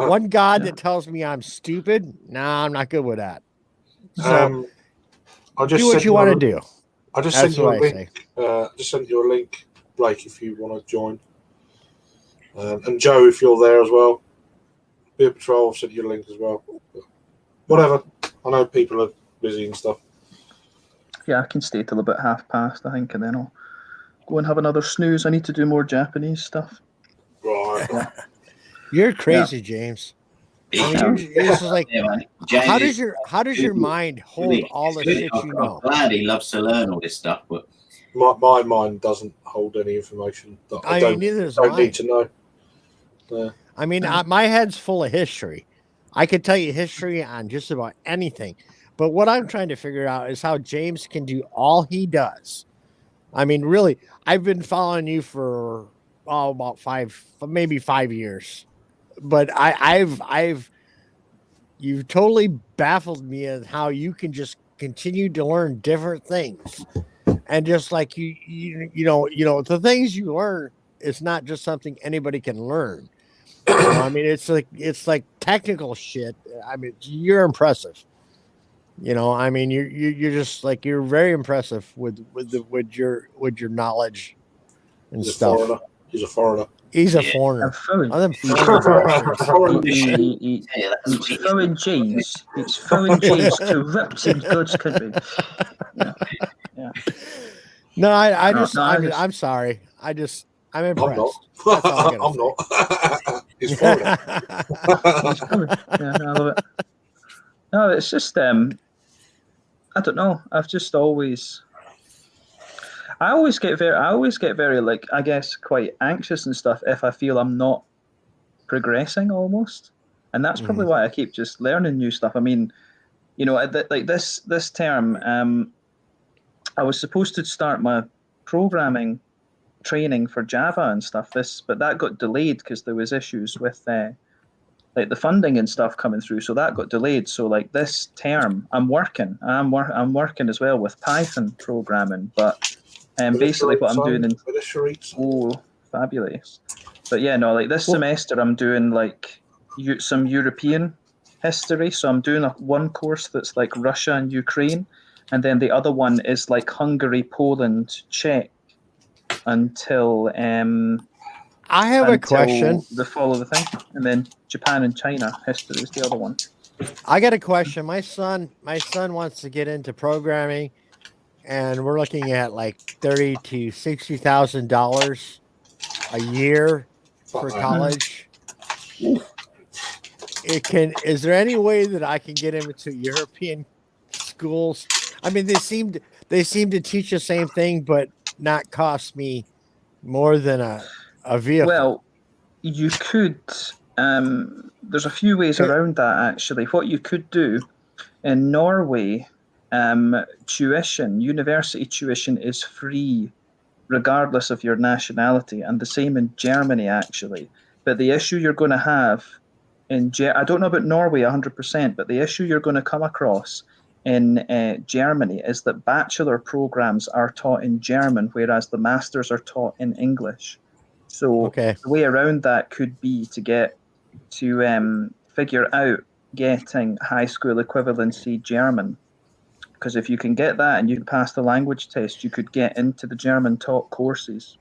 One God that tells me I'm stupid, nah, I'm not good with that. So do what you want to do. I just That's sent you a what I link. Just sent you a link, Blake, if you want to join. And Joe, if you're there as well. Beer Patrol, I've sent you a link as well. But whatever. I know people are busy and stuff. Yeah, I can stay till about past, I think, and then I'll go and have another snooze. I need to do more Japanese stuff. Right. Yeah. You're crazy, James. I mean, this is like, how does your mind hold all the shit you know? I'm glad he loves to learn all this stuff, but my mind doesn't hold any information that I don't need to know. I mean, my head's full of history. I could tell you history on just about anything. But what I'm trying to figure out is how James can do all he does. I mean, really, I've been following you for about 5 years. But you've totally baffled me on how you can just continue to learn different things. And just like you know, the things you learn, it's not just something anybody can learn. I mean, it's like technical shit. I mean, you're impressive. I mean, you're just like, you're very impressive with your knowledge and stuff. He's a foreigner. He's a foreigner. He's throwing James. He's throwing James corrupting God's country. Yeah. No, I'm sorry. I'm impressed. I'm not. He's foreigner. Yeah, I love it. No, it's just I don't know. I always get very like, I guess, quite anxious and stuff if I feel I'm not progressing almost, and that's probably why I keep just learning new stuff. I mean, like this term, I was supposed to start my programming training for Java and stuff. But that got delayed because there was issues with like the funding and stuff coming through, so that got delayed. So like this term, I'm working as well with Python programming, but basically what I'm doing fabulous. But yeah, no, like this semester I'm doing like some European history. So I'm doing one course that's like Russia and Ukraine, and then the other one is like Hungary, Poland, Czech until I have a question. The fall of the thing, and then Japan and China history is the other one. I got a question. My son wants to get into programming, and we're looking at like $30,000 to $60,000 a year for college. Is there any way that I can get him into European schools? I mean, they seem to teach the same thing, but not cost me more than a vehicle. Well, you could. There's a few ways around that actually. What you could do in Norway, university tuition is free, regardless of your nationality, and the same in Germany actually. But the issue you're going to have I don't know about Norway 100%, but the issue you're going to come across in Germany is that bachelor programs are taught in German, whereas the masters are taught in English. So the way around that could be to figure out getting high school equivalency German. Because if you can get that and you can pass the language test, you could get into the German taught courses.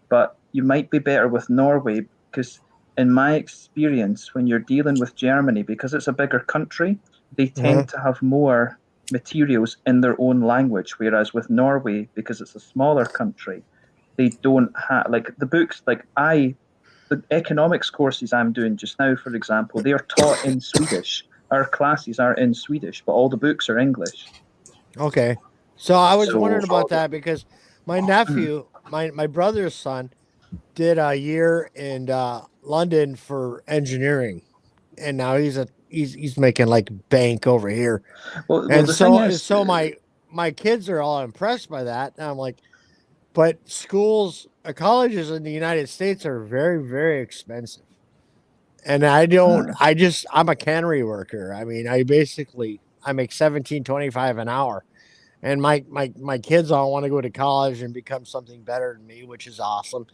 But you might be better with Norway because, in my experience, when you're dealing with Germany, because it's a bigger country, they tend to have more materials in their own language. Whereas with Norway, because it's a smaller country, they don't have, like, the books, the economics courses I'm doing just now, for example, they are taught in Swedish. Our classes are in Swedish, but all the books are English. Okay. So I was wondering about that because my nephew, my brother's son, did a year in London for engineering, and now he's making like bank over here. Well, and the so thing is, so my kids are all impressed by that, and I'm like, but colleges in the United States are very, very expensive, and I'm a cannery worker. I mean, I make $17.25 an hour. And my kids all want to go to college and become something better than me, which is awesome.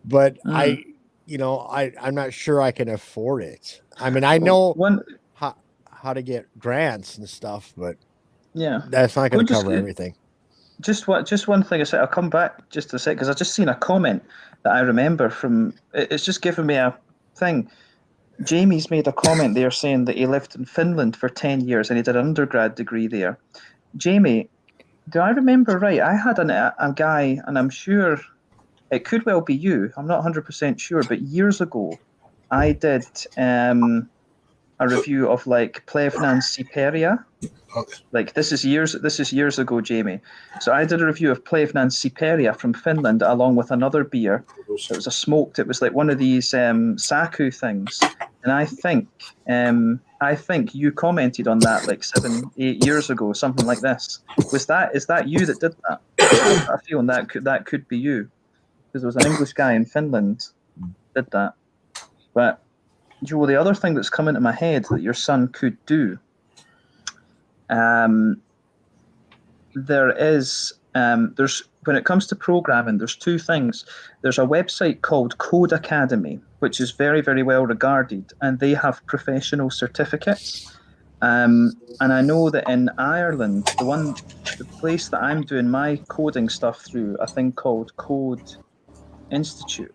But I'm not sure I can afford it. I mean, I know how to get grants and stuff, but that's not going to cover everything. Just one thing I said. I'll come back just a sec because I just seen a comment that I remember from. It's just given me a thing. Jamie's made a comment there saying that he lived in Finland for 10 years and he did an undergrad degree there. Jamie, do I remember right? I had a guy, and I'm sure it could well be you. I'm not 100% sure, but years ago, I did a review of like Plevnan Siperia. Okay. Like this is years ago, Jamie. So I did a review of Plevnan Siperia from Finland, along with another beer. It was a smoked. It was like one of these Saku things, and I think you commented on that like 7-8 years ago, something like this. Is that you that did that? I've got a feeling that could be you, because there was an English guy in Finland did that. But Joe, the other thing that's come into my head that your son could do, there's when it comes to programming, there's two things. There's a website called Code Academy, which is very, very well regarded, and they have professional certificates. And I know that in Ireland, the place that I'm doing my coding stuff through, a thing called Code Institute.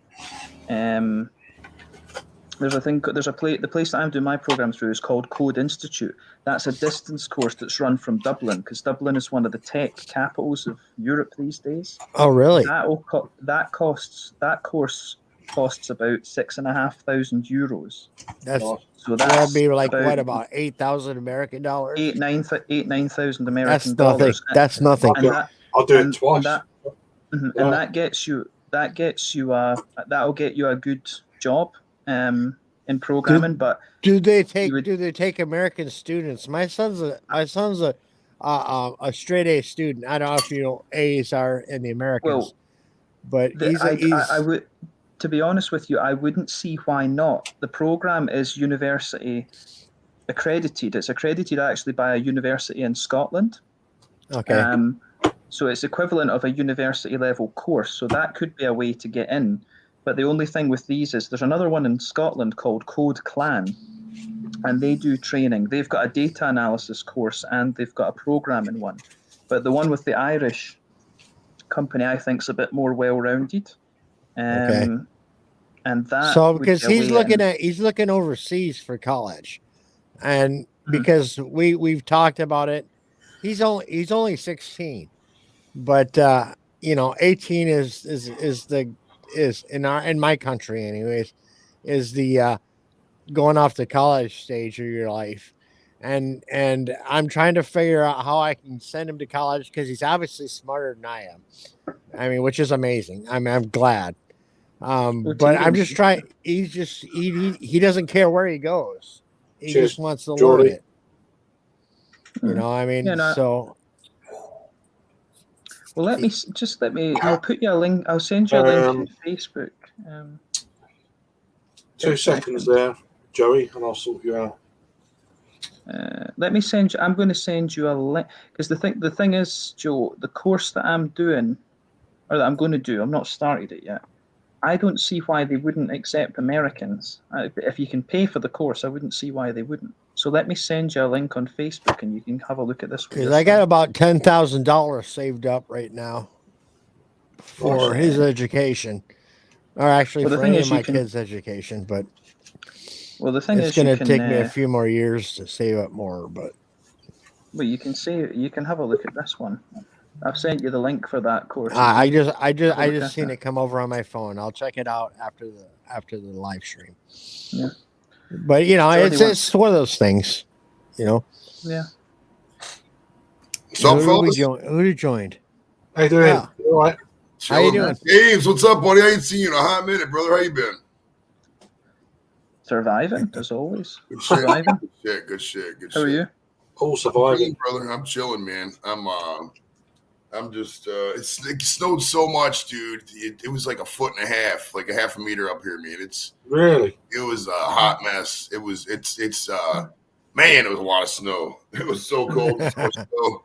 The place that I'm doing my program through is called Code Institute. That's a distance course that's run from Dublin, because Dublin is one of the tech capitals of Europe these days. Oh, really? That course costs about €6,500. That'd be like about $8,000 American dollars? 9,000 American dollars. That's nothing. I'll do it twice. That'll get you a good job in programming. But do they take American students? My son's a straight A student. I don't know if you know A's are in the Americans, but I would, to be honest with you, I wouldn't see why not. The program is university accredited. It's accredited actually by a university in Scotland. Okay. So it's equivalent of a university level course. So that could be a way to get in. But the only thing with these is there's another one in Scotland called Code Clan, and they do training. They've got a data analysis course and they've got a programming one. But the one with the Irish company, I think, is a bit more well-rounded. Okay. And that because he's looking overseas for college, and because we've talked about it, he's only 16, but 18 is in my country anyways, is the going off the college stage of your life, and I'm trying to figure out how I can send him to college because he's obviously smarter than I am. I mean, which is amazing. I'm glad. But I'm just trying. He's just he doesn't care where he goes. He Cheers, just wants to learn Jordy. it. You know, I mean, Yeah, no. so. Well, let me. I'll put you a link. I'll send you a link to Facebook. 2 seconds there, Joey, and I'll sort you out. Let me send you. I'm going to send you a link because the thing is, Joe, the course that I'm doing, or that I'm going to do, I'm not started it yet. I don't see why they wouldn't accept Americans. If you can pay for the course, I wouldn't see why they wouldn't. So let me send you a link on Facebook, and you can have a look at this. Because I got about $10,000 saved up right now for his education, or actually for any of my kids' education. But the thing it's going to take me a few more years to save up more. But you can have a look at this one. I've sent you the link for that course. I just seen it come over on my phone. I'll check it out after the live stream. Yeah. But you know, it's one of those things, you know. Yeah. What's up, fellas? Who joined? How you doing? Yeah. All right. How you doing? James, what's up, buddy? I ain't seen you in a hot minute, brother. How you been? Surviving, as always. Good shit. Surviving. Good shit. How are you? All surviving, brother. I'm chilling, man. I'm just. It snowed so much, dude. It was like 1.5 feet, like a half a meter up here, man. It's really. It was a hot mess. It was. Man, it was a lot of snow. It was so cold. So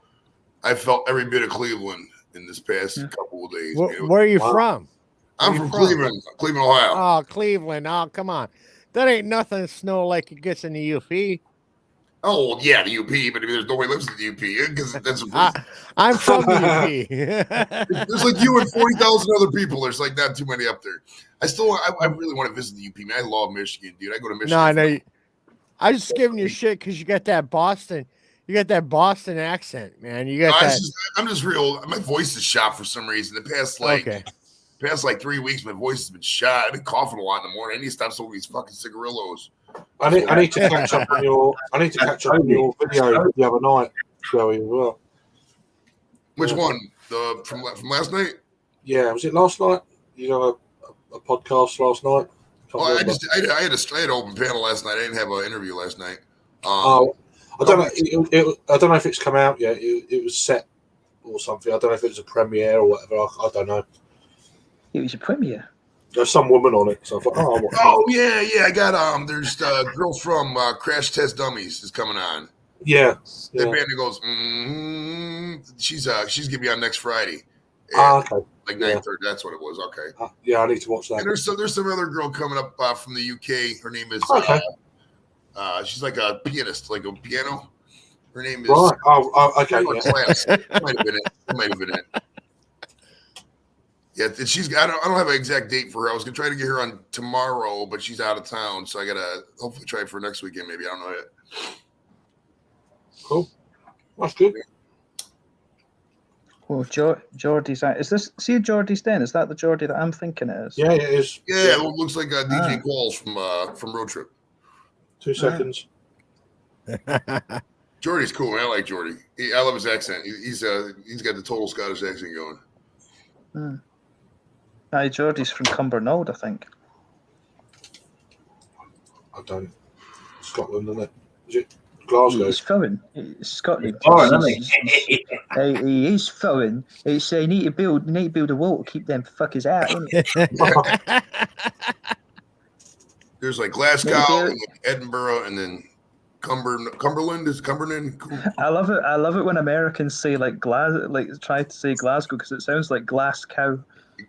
I felt every bit of Cleveland in this past couple of days. Where are you from? I'm from Cleveland, Ohio. Oh, Cleveland. Oh, come on. That ain't nothing snow like it gets in the UP. Oh, yeah, the UP, but there's nobody lives in the UP because that's. I'm from the UP. There's like you and 40,000 other people. There's like not too many up there. I really want to visit the UP, man. I love Michigan, dude. I go to Michigan. No, I know. I'm just giving you shit because you got that Boston. You got that Boston accent, man. You got that. I'm just real. My voice is shot for some reason. The past 3 weeks, my voice has been shot. I've been coughing a lot in the morning. I need to stop smoking these fucking cigarillos. I need to catch up on your. I need to catch up on your video the other night, Joey, as well. Which one? The from last night? Yeah, was it last night? You got a podcast last night? I had an open panel last night. I didn't have an interview last night. I don't know. I don't know if it's come out yet. It was set or something. I don't know if it was a premiere or whatever. I don't know. It was a premiere. There's some woman on it, so I thought, yeah. I got there's a girl from Crash Test Dummies is coming on. Yeah. That band that goes. She's gonna be on next Friday. Okay. Like 9:30. That's what it was. Okay. Yeah, I need to watch that. And there's some other girl coming up from the UK. Her name is. She's like a pianist, like a piano. Her name is. Right. Oh, okay. Yeah. Might have been it. Yeah, I don't have an exact date for her. I was gonna try to get her on tomorrow, but she's out of town, so I gotta hopefully try for next weekend. Maybe I don't know yet. Cool. That's good. Well, Geordie's. Is this? See Geordie's Den? Is that the Geordie that I'm thinking it is? Yeah, it is. Yeah, it looks like DJ Qualls from Road Trip. 2 seconds. Geordie's cool, man. I like Geordie. I love his accent. He's got the total Scottish accent going. Aye, Geordie's from Cumbernauld, I think. I don't. Scotland, isn't it? Is it Glasgow? He's foreign. It's Scotland. He is foreign. It's you need to build a wall to keep them fuckers out. There's like Glasgow, and Edinburgh, and then Cumberland is Cumberland. I love it when Americans say try to say Glasgow because it sounds like glass cow.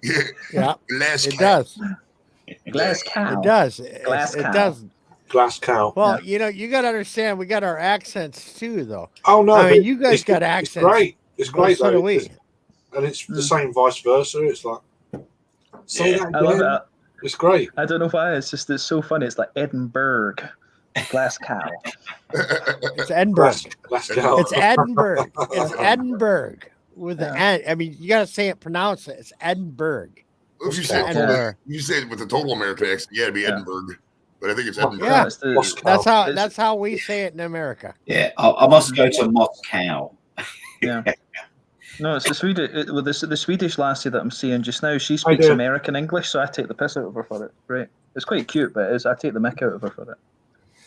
Yeah, it does. Glass cow. It does. Glass cow. It does. Glass cow. Well, you know, you got to understand, we got our accents too, though. Oh no, I mean, you guys got accents. It's great. It's great. So do we. And it's the same vice versa. It's like say that again. I love it. It's gret. I don't know why. It's so funny. It's like Edinburgh. Glass cow. It's Edinburgh. Glass cow. It's Edinburgh. It's Edinburgh with the N. I mean, you got to say it, pronounce it. It's Edinburgh. If you say it with a total American accent, it'd be Edinburgh. but I think it's Edinburgh. Yeah, That's the- Moscow. that's how we say it in America. Yeah, I must go to Moscow. Yeah. No, it's the Swedish. The Swedish lassie that I'm seeing just now. She I speaks do. American English, so I take the piss out of her for it. Great. It's quite cute, but I take the mick out of her for it.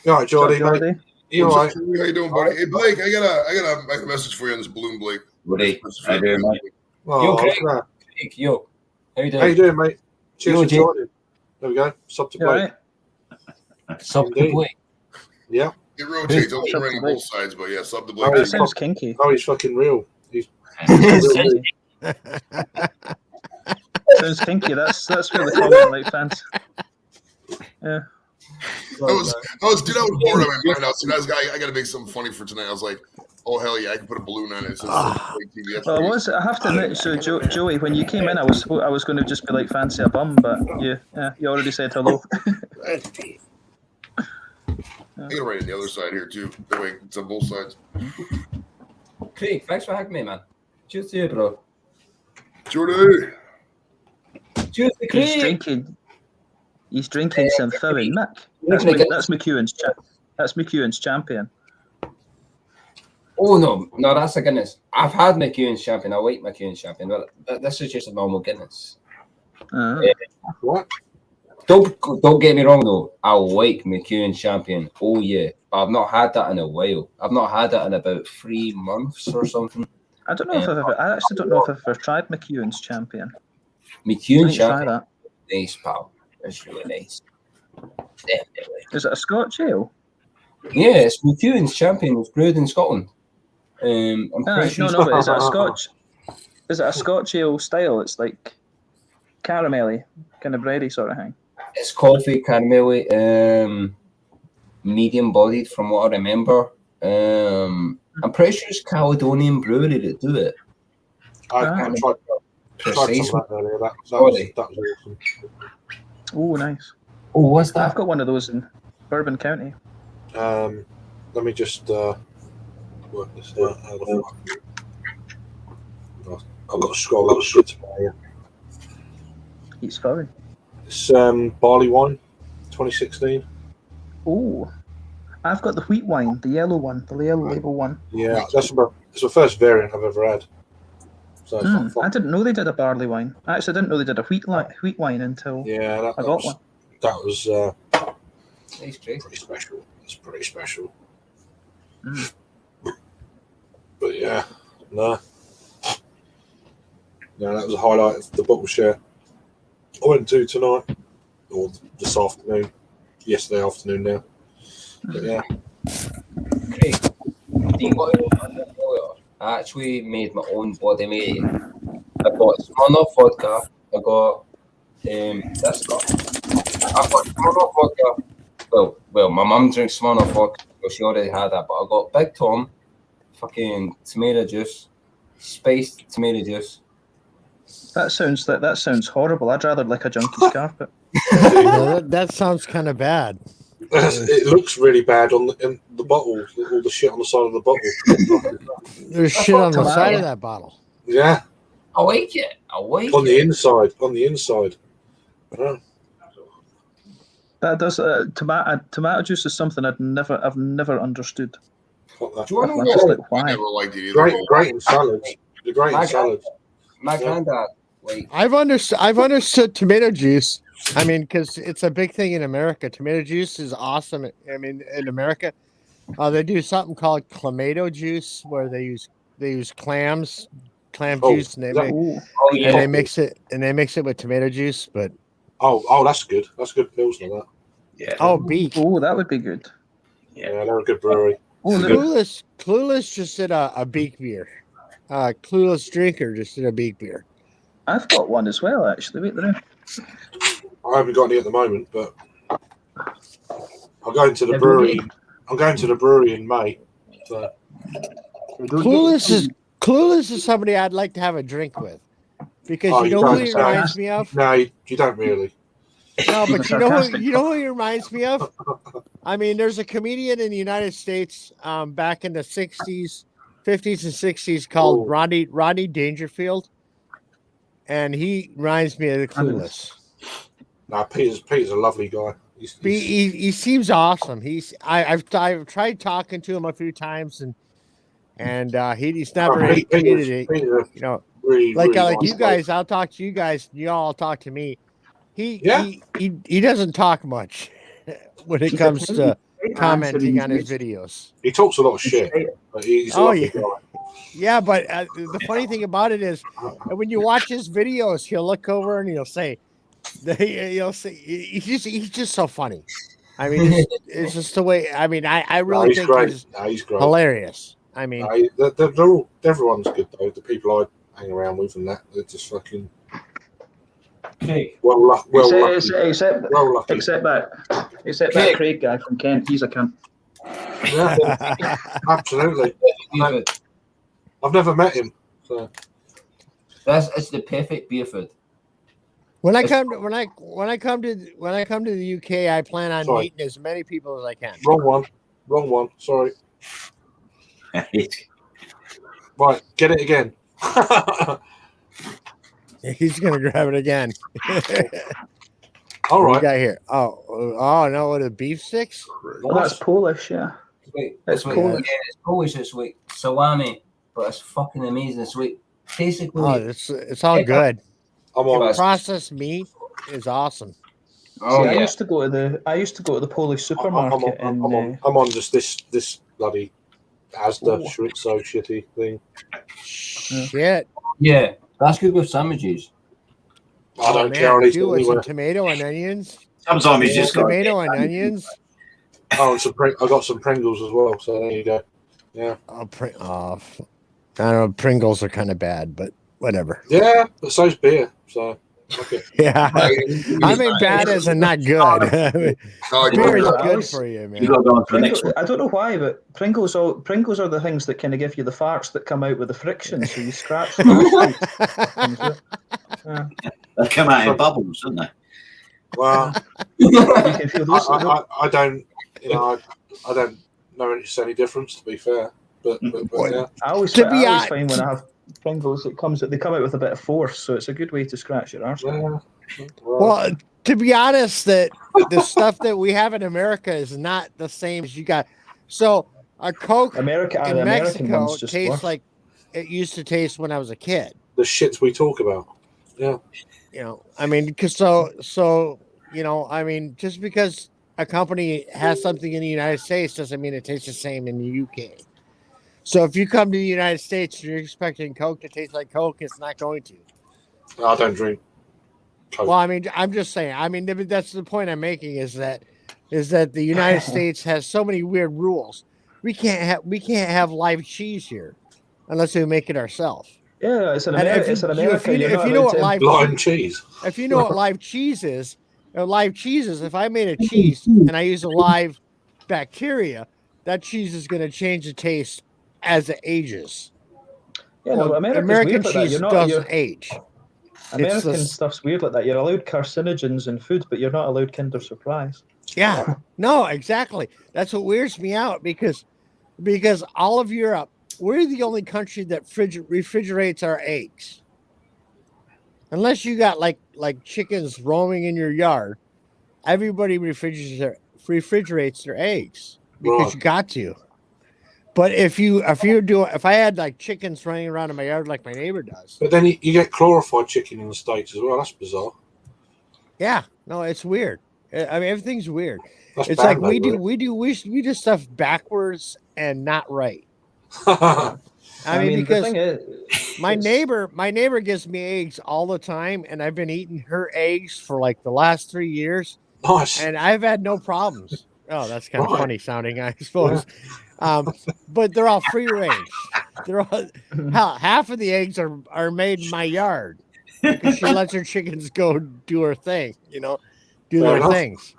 All right, Jordy, What's up, mate. Jordy? You all right? How you doing, buddy? Hey, Blake, I got a message for you on this balloon, Blake. Woody, how you doing, mate? Oh, Yo, I was Craig. gonna- Yo, how you doing? How you doing, mate? Cheers Yo, for Jay. joining. There we go. Sub to You all Blake. right? Sub to Indeed. Blake. Yeah. It rotates. Don't Sub ring to on both sides, but yeah, sub to Oh, Blake. That yeah. sounds kinky. Oh, he's fucking real. He's Kinky. Sounds kinky. That's where the comment like fans. Yeah. I was bored on my mind. I got to make something funny for tonight. I was like, oh hell yeah, I can put a balloon on it. It says Blake TV. That's Well, pretty- I have to admit, so Joey, when you came in, I was going to just be like fancy a bum, but you already said hello. I gotta write it the other side here too. That way it's on both sides. Craig, thanks for having me, man. Cheers to you, bro. Jordy. Cheers to Craig. He's drinking some foreign Mick. That's McEwen's That's McEwen's champion. Oh no, that's a Guinness. I've had McEwen's champion. I like McEwen's champion, but this is just a normal Guinness. what? Don't get me wrong though. I like McEwen's champion. Oh yeah, but I've not had that in a while. I've not had that in about 3 months or something. I don't know I actually don't know if I've ever tried McEwen's champion. McEwen's Try champion, that. nice pal. It's really nice. Definitely. Is it a Scotch ale? Yeah, it's McEwen's champion. It's brewed in Scotland. I'm pretty sure. No, but is it a Scotch? Is it a Scotch ale style? It's like caramelly, kind of bready sort of thing. It's coffee, caramelly, medium bodied from what I remember. I'm pretty sure it's Caledonian Brewery that do it. I tried some Precise. of that earlier. That Sorry. was awesome. Oh, nice. Oh, what's that? I've got one of those in Bourbon County. Let me just work this out. How the fuck? I've got to scroll up shit to my He's furry. It's barley wine, 2016. Oh, I've got the wheat wine, the yellow one, the yellow label one. Yeah, it's the first variant I've ever had. So it's not I fun. didn't know they did a barley wine. Actually, I didn't know they did a wheat wine until Yeah, I got one. that was Nice, Craig. pretty special. It's pretty special. Mm. But yeah, no, that was a highlight of the bottle share I went to tonight, or this afternoon, yesterday afternoon now. But yeah, Craig, do you got to know I actually made my own body mate. I got Smirnoff vodka. I got this stuff. I've got Smirnoff vodka. Well, my mum drinks Smirnoff vodka, so she already had that. But I got Big Tom, fucking tomato juice, spiced tomato juice. That sounds horrible. I'd rather lick a junkie's carpet. That sounds kind of bad. it looks really bad in the bottle. All the shit on the side of the bottle. There's shit on the side of that bottle. Yeah, I like it. I like on it. the inside. On the inside. Yeah. That does tomato juice is something I've never understood. Fuck that. Do you want to I'm know just what like, why? I never liked it either. Great in salads. They're great in My salads. my granddad, like, I've understood tomato juice. I mean, because it's a big thing in America. Tomato juice is awesome. I mean, in America, they do something called clamato juice, where they use clam juice, and they make, Ooh. oh yeah, and they mix it with tomato juice. But Oh, that's good. That's good pills like that. Yeah. Beak. Oh, that would be good. Yeah, they're a good brewery. Oh, Clueless just did a beak beer. Clueless Drinker just did a beak beer. I've got one as well, actually. Wait there. I haven't got any at the moment, but I'm going to the brewery. I'm going to the brewery in May. So Clueless is somebody I'd like to have a drink with, because Oh, you you know who don't he say. reminds me of. no, you don't really. No, but Sarcastic. you know who he reminds me of. I mean, there's a comedian in the United States back in the '60s, '50s, and '60s called Oh. Rodney Dangerfield, and he reminds me of the Clueless. No, Peter's a lovely guy. He seems awesome. I've tried talking to him a few times, and he's not very intimidating. You know, really, like really like nice you guys, I'll talk to you guys. You all talk to me. He doesn't talk much when it comes to commenting on his videos. He talks a lot of shit. But he's a lovely guy. Yeah, but the funny thing about it is, when you watch his videos, he'll look over and he'll say, he's just so funny. I mean, it's just the way. I mean, I really think he's great. Hilarious. I mean, everyone's good though. The people I hang around with and that, they're just fucking lucky. Except that Craig guy from Kent, he's a cunt. Yeah, absolutely. I've never met him. So. It's the perfect beer food. When I come to the UK, I plan on meeting as many people as I can. Wrong one. Sorry. Right, get it again. He's gonna grab it again. All right. What we got here? Oh no! What, the beef sticks? Oh, that's Polish, yeah. It's Polish. Yeah, it's Polish. It's like salami, but it's fucking amazing. It's like basically. It's all good. Processed meat is awesome. Oh, yeah. I used to go to the Polish supermarket. I'm on just this bloody Asda chorizo shitty thing. Shit. Yeah, that's good with sandwiches. I don't care. With some tomato and onions. Sometimes he's just tomato and onions. Oh, and I got some Pringles as well. So there you go. Yeah. I don't know. Pringles are kind of bad, but whatever. Yeah, but so's beer. So. Okay. Yeah, I mean, bad as in not good. Beer is good for you, man. I don't know why, but Pringles are the things that kind of give you the farts that come out with the friction, so you scratch them. They come out in bubbles, don't they? Well, you can feel those. I don't, I don't know any difference, to be fair. But yeah. I always find when I have Pringles, they come out with a bit of force, so it's a good way to scratch your arse. Yeah. Well, to be honest, that the stuff that we have in America is not the same as you got. So a Coke in Mexico tastes like it used to taste when I was a kid. The shits we talk about. Yeah. I mean, because so I mean, just because a company has something in the United States doesn't mean it tastes the same in the UK. So if you come to the United States and you're expecting Coke to taste like Coke, it's not going to. I don't drink Coke. Well, I mean, I'm just saying. I mean, that's the point I'm making is that the United States has so many weird rules. We can't have live cheese here unless we make it ourselves. Yeah, it's an American. If you know what live cheese. If you know what live cheese is, if I made a cheese and I use a live bacteria, that cheese is going to change the taste as it ages. Yeah, no, American cheese doesn't age. American stuff's weird like that. You're allowed carcinogens in food, but you're not allowed Kinder Surprise. Yeah, no, exactly. That's what weirds me out because all of Europe, we're the only country that refrigerates our eggs. Unless you got like chickens roaming in your yard, everybody refrigerates their eggs because you got to. But if I had like chickens running around in my yard like my neighbor does. But then you get chlorified chicken in the States as well. That's bizarre. Yeah, no, it's weird. I mean, everything's weird. It's like we do stuff backwards and not right. I mean, because my neighbor gives me eggs all the time, and I've been eating her eggs for like the last 3 years. Nice. And I've had no problems. Oh, that's kind of funny sounding, I suppose. Yeah. But they're all free range. They're all half of the eggs are made in my yard because she lets her chickens go do her thing, do their things.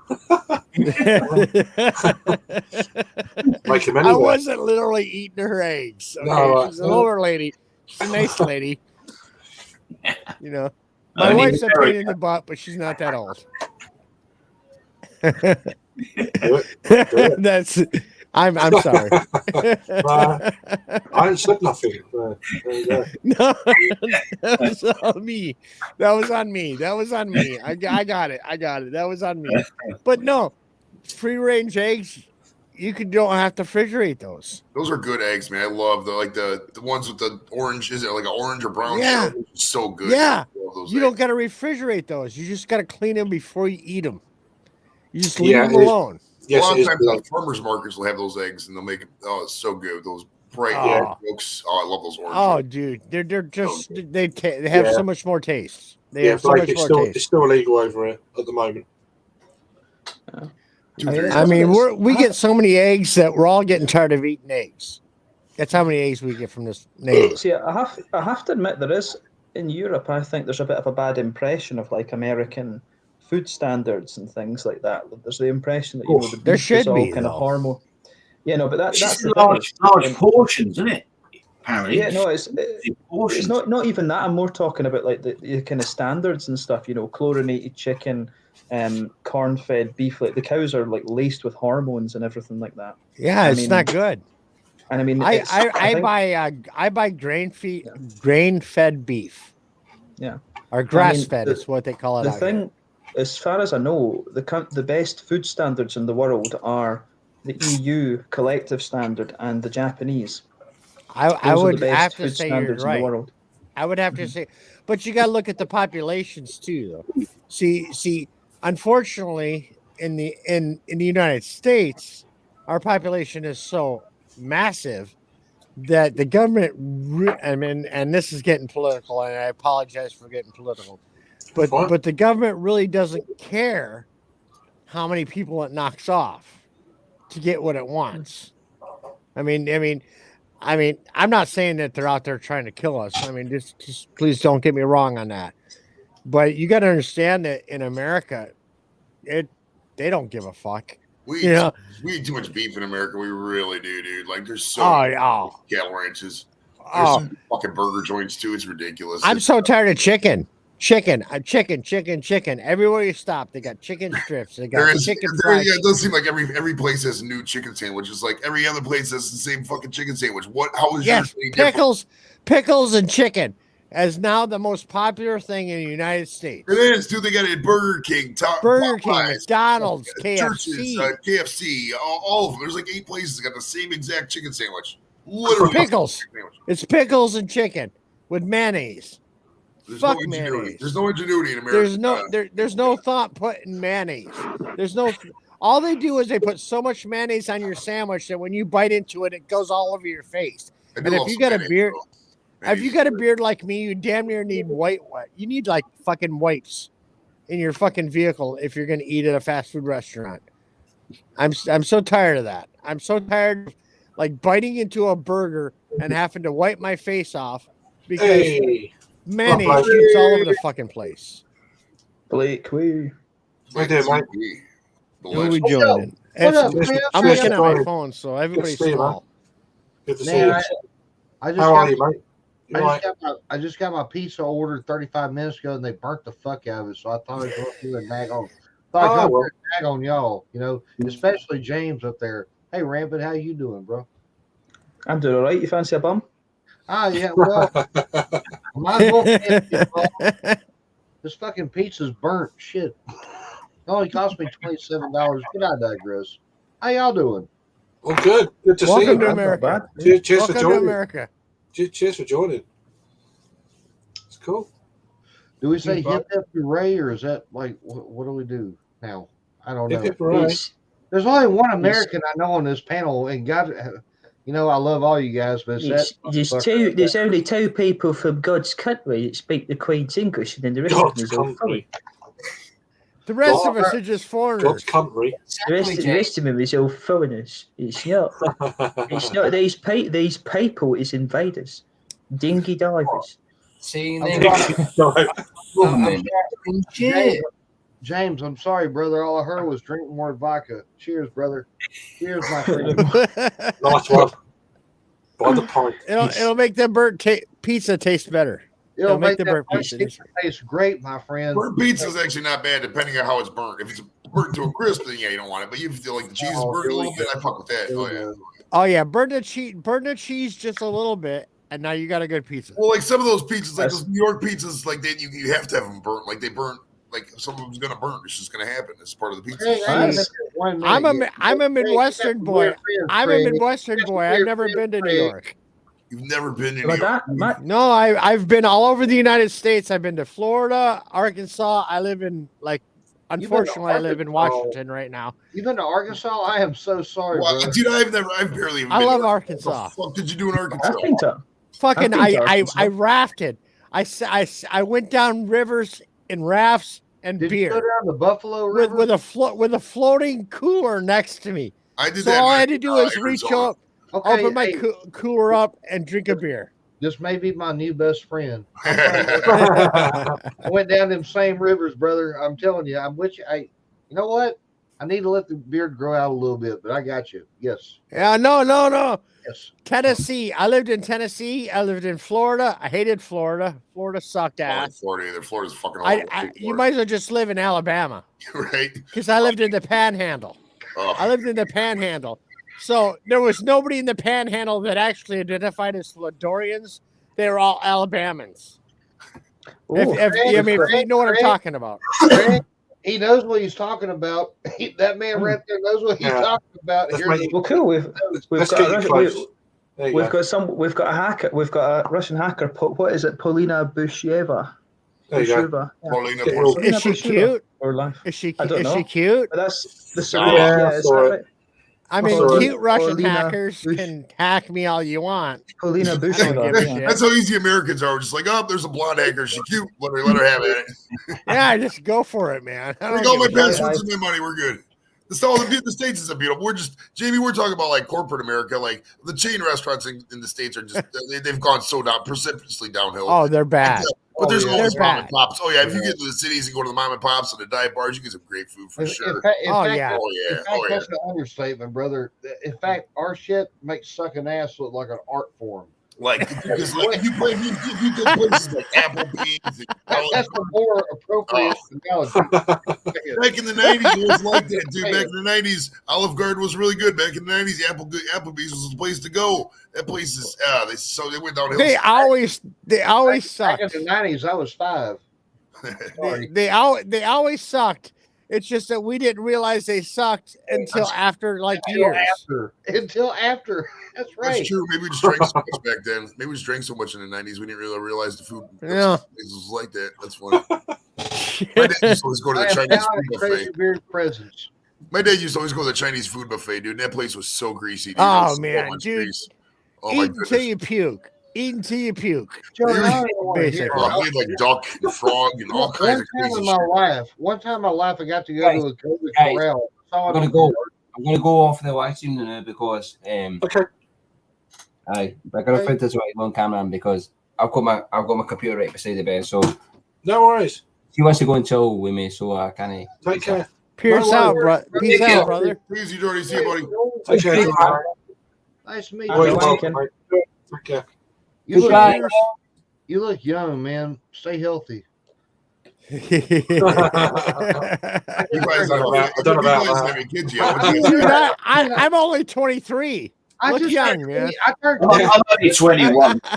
Like him anyway. I wasn't literally eating her eggs. Okay? No, she's an older lady. She's a nice lady. My wife's a pain in the butt, but she's not that old. I'm sorry. I ain't said nothing. There you go. No, that was on me. That was on me. I got it. That was on me. But no, free range eggs, don't have to refrigerate those. Those are good eggs, man. I love the ones with the orange. Is it like an orange or brown Yeah. shell? It's so good. Yeah. I love those You eggs. don't got to refrigerate those. You just got to clean them before you eat them. You just leave Yeah, them alone. Yes, a lot it of is. times farmers markets will have those eggs, and they'll make it. Oh, it's so good. Those bright orange yolks. Oh, I love those orange. Oh, yolks. dude, they're just they have so much more taste. They have so Blake, much more taste. It's still illegal over here at the moment. I mean, we get so many eggs that we're all getting tired of eating eggs. That's how many eggs we get from this neighbor. See, I have to admit, there is in Europe. I think there's a bit of a bad impression of like American food standards and things like that. There's the impression that the there beef should is all be kind of though. hormone. Yeah, no, but that's the large portions, isn't it? Apparently. Yeah, no, it's not even that. I'm more talking about like the kind of standards and stuff. Chlorinated chicken, corn-fed beef. Like the cows are like laced with hormones and everything like that. Yeah, it's not good. And I mean, I buy grain-fed beef. Yeah, or grass-fed is what they call it. The thing, as far as I know, the best food standards in the world are the EU collective standard and the Japanese. I would have to say you're right. I would have Mm-hmm. to say, but you got to look at the populations too, though. See, unfortunately, in the United States, our population is so massive that the government. And this is getting political, and I apologize for getting political, but the government really doesn't care how many people it knocks off to get what it wants. I mean, I'm not saying that they're out there trying to kill us. I mean, just please don't get me wrong on that. But you got to understand that in America, they don't give a fuck. We eat too much beef in America. We really do, dude. Like there's so many cattle ranches. There's some fucking burger joints too. It's ridiculous. I'm so tired of chicken. Chicken. Everywhere you stop, they got chicken strips. They got chicken fries. Yeah, it does seem like every place has a new chicken sandwich. It's like every other place has the same fucking chicken sandwich. How is yours any different? Pickles and chicken as now the most popular thing in the United States. It is, dude. They got it at Burger King, McDonald's, KFC, churches, KFC, all of them. There's like 8 places that got the same exact chicken sandwich. Literally, pickles. It's pickles and chicken with mayonnaise. Fuck mayonnaise. There's no ingenuity in America. There's no thought put in mayonnaise. All they do is they put so much mayonnaise on your sandwich that when you bite into it, it goes all over your face. And if you got a beard, like me, you damn near need white. You need like fucking wipes in your fucking vehicle if you're gonna eat at a fast food restaurant. I'm so tired of that. I'm so tired of like biting into a burger and having to wipe my face off because mayonnaise shoots all over the fucking place. Blake, we do, mate. Who are we joining? I'm looking at my phone, so everybody's small. Good to see you. How are you, mate? I just got my pizza ordered 35 minutes ago, and they burnt the fuck out of it. So I thought I'd go through and nag on. Nag on y'all, especially James up there. Hey, Rampant, how you doing, bro? I'm doing all right. You fancy a bum? Yeah, well, might as well. This fucking pizza's burnt. Shit. It only cost me $27. But I digress. How y'all doing? Well, good. Good to see you. Welcome to America. Cheers for joining. America. Cheers for joining. It's cool. Do we say hip hip hooray, or is that like what do we do now? I don't know. Hip hooray. There's only one American I know on this panel, and God, I love all you guys, but there's only 2 people from God's country that speak the Queen's English, and then the rest of them is all foreign. The rest of us are just foreigners. God's country. The rest of them is all foreigners. It's not. It's not. These people is invaders, dinghy divers. James, I'm sorry, brother. All I heard was drink more vodka. Cheers, brother. Cheers, my friend. Nice one. By the pint. It'll make that burnt pizza taste better. It'll make that burnt pizza taste great, my friend. Burnt pizza is actually not bad, depending on how it's burnt. If it's burnt to a crisp, then yeah, you don't want it. But you feel like the cheese is burnt a little bit, I fuck with that. Oh yeah. Oh yeah, burn the cheese just a little bit, and now you got a good pizza. Well, like some of those pizzas, like those New York pizzas, like you have to have them burnt. Like they burn, like some of them's gonna burn. It's just gonna happen. It's part of the pizza. I'm a Midwestern boy. I'm a Midwestern boy. I've never been to New York. You've never been to New York? No, I've been all over the United States. I've been to Florida, Arkansas. I live in unfortunately, I live in Washington right now. You've been to Arkansas? I am so sorry, bro. Dude, I've barely even I been love to Arkansas. What the fuck did you do in Arkansas? Fucking, I rafted. I went down rivers in rafts and Did beer. you go down the Buffalo River? with a floating cooler next to me. I did so that. all I had to do is reach Arizona. up, open my cooler up, and drink a beer. This may be my new best friend. I went down them same rivers, brother. I'm telling you, I'm with you. You know what? I need to let the beard grow out a little bit, but I got you. Yes. Yeah, no. Yes. Tennessee. I lived in Tennessee. I lived in Florida. I hated Florida. Florida sucked ass. Florida either. Florida's fucking horrible. You might as well just live in Alabama. Right? Because I lived in the Panhandle. Oh. I lived in the Panhandle. So there was nobody in the Panhandle that actually identified as Floridians. They were all Alabamans. If you know what I'm talking about. He knows what he's talking about. That man right there knows what he's talking about. Well, cool. We've got a hacker. We've got a Russian hacker. What is it? Paulina Busheva. There you go. Paulina Is she cute? Or life? Is she I don't know. cute? But that's the sorry. I mean, Sorry. cute Russian Paulina hackers can hack me all you want. Paulina Busheva. That's how easy Americans are. We're just like, oh, there's a blonde hacker. She's cute. Let her have it. Yeah, just go for it, man. I got my passwords and my money. We're good. The States is a beautiful. Jamie, we're talking about like corporate America. Like the chain restaurants in the States are just, they've gone so precipitously downhill. Oh, they're bad. But there's always they're mom bad. and pops. Oh yeah, if you get to the cities and go to the mom and pops and the dive bars, you get some great food for sure. In fact, Oh, that's an understatement, brother. In fact, our shit makes sucking ass look like an art form. Like, because like if you go places like Applebee's, that's the more appropriate analogy. Back in the 90s, it was like that, dude. Back in the 90s, Olive Garden was really good. Back in the 90s, Applebee's was the place to go. That place is they went downhill. They always sucked. Back in the 90s, I was 5. They always sucked. It's just that we didn't realize they sucked until after years. Until after. That's right. That's true. Maybe we just drank so much back then. Maybe we just drank so much in the 90s we didn't really realize the food was like that. That's funny. My dad used to always go to the Chinese food buffet. My dad used to always go to the Chinese food buffet, dude. And that place was so greasy. Dude. Oh man, dude. Grease. Oh my goodness. Until you puke. Eat until you puke. Basically. We had like duck and frog and all kinds of crazy shit. One time in my life, I got to go to a corral. I'm gonna go off the live stream now because okay. I gotta put this right on camera because I've got my computer right beside the bed, so no worries. He wants to go and chill with me, so I can't. Take care. Peace out, bro. Peace out, brother. Peace, you already see, buddy. Take care. Nice to meet you. Take care. You look young, man. Stay healthy. You guys don't have kids yet. I'm only 23. I look young, man. I'm only 21. I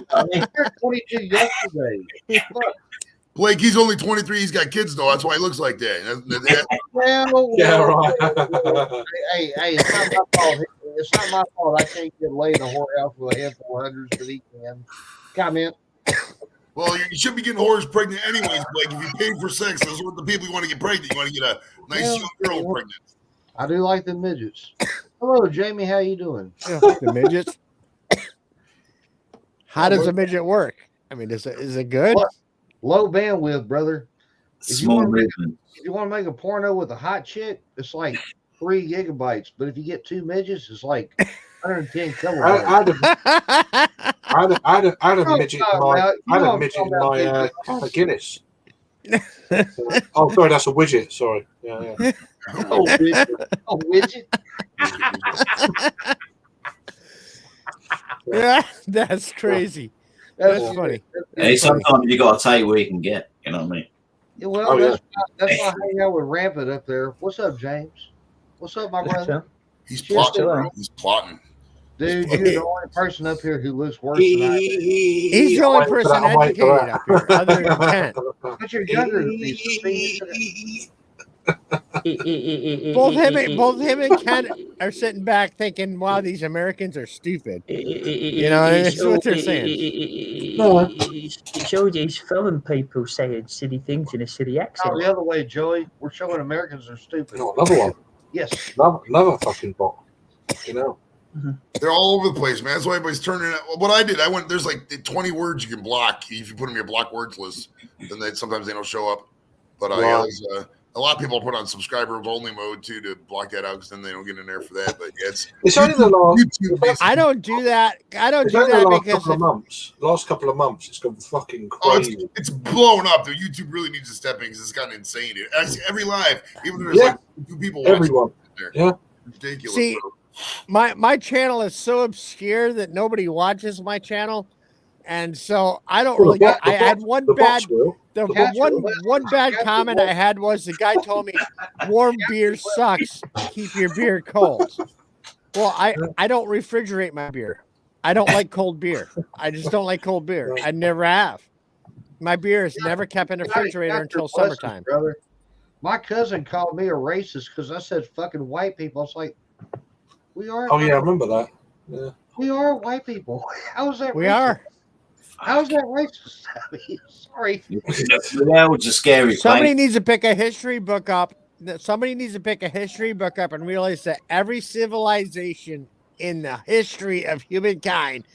turned 22 yesterday. Blake, he's only 23. He's got kids, though. That's why he looks like that. Well, yeah, right. Hey, it's not my fault. It's not my fault. I can't get laid in a whorehouse with a handful of hundreds, but he can. Comment. Well, you should be getting whores pregnant anyways, Blake. If you paid for sex, those are what the people you want to get pregnant. You want to get a nice young girl pregnant. I do like the midgets. Hello, Jamie. How you doing? The midgets. How does a midget work? I mean, is it good? Low bandwidth, brother. If you want to make a porno with a hot chick, it's like 3 gigabytes. But if you get 2 midgets, it's like 110 kilobytes. I had a midget in my can of Guinness. Oh, sorry, that's a widget. Sorry. Yeah. Oh, widget. Yeah, that's crazy. That's funny. Hey, sometimes you got to take what you can get. You know what I mean? Well, that's why I hang out with Rampant up there. What's up, James? What's up, my brother? He's plotting, chilling. bro. He's plotting. Dude, you're the only person up here who looks worse than I do. He's the only person educated up here, other than Kent. But you're younger than me, so see, Both him and Kent are sitting back thinking, "Wow, these Americans are stupid." You know, that's what they're saying. It's all these foreign people saying silly things in a silly accent. the other way, Joey. We're showing Americans are stupid. No, another one. Yes. Another fucking bot. You know. They're all over the place, man. That's why everybody's turning it. What I did, there's like 20 words you can block. If you put them in your block words list, then sometimes they don't show up. But there's a lot of people put on subscribers only mode too to block that out because then they don't get in there for that. But yeah, it's only the last. I don't do that. I don't do that because last couple of months, it's gone fucking crazy. It's blowing up. The YouTube really needs to step in because it's gotten insane. Every live, even if there's like 2 people watching, everyone. Yeah, ridiculous. See, my channel is so obscure that nobody watches my channel, and so I don't really. I had one bad. One bad comment I had was the guy told me warm beer sucks. Keep your beer cold. Well, I don't refrigerate my beer. I don't like cold beer. I just don't like cold beer. I never have. My beer is never kept in the refrigerator until summertime. Brother. My cousin called me a racist because I said fucking white people. I was like, we are. Oh yeah, I remember that. Yeah. We are white people. How is that? We racist? Are. How is that racist? I mean, sorry. That was a scary. Somebody needs to pick a history book up. Somebody needs to pick a history book up and realize that every civilization in the history of humankind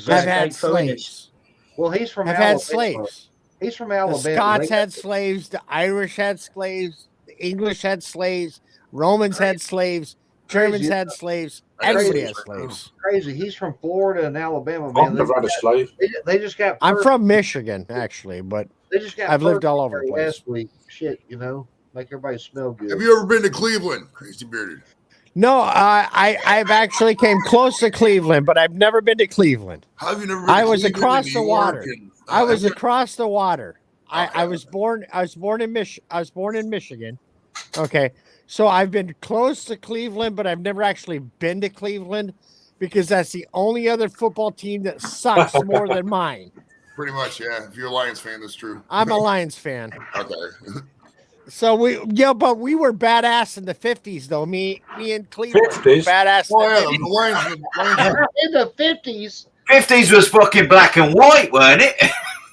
have had slaves. Well, he's from have Alabama. had slaves. He's from Alabama. The Scots had slaves. The Irish had slaves. The English had slaves. Romans had slaves. Germans had slaves. Everybody had slaves. Crazy. He's from Florida and Alabama, man. I've never had a slave. They just got. I'm from Michigan, actually, but they just got. I've lived all over the place. Last week, shit, make everybody smell good. Have you ever been to Cleveland, Crazy Bearded? No, I've actually came close to Cleveland, but I've never been to Cleveland. How have you never been? I was across the water. I was across the water. I was born in Michigan. Okay. So I've been close to Cleveland, but I've never actually been to Cleveland because that's the only other football team that sucks more than mine. Pretty much, yeah. If you're a Lions fan, that's true. I'm a Lions fan. Okay. So but we were badass in the 50s, though. Me and Cleveland 50s? were badass. The Lions in the 50s. 50s was fucking black and white, weren't it?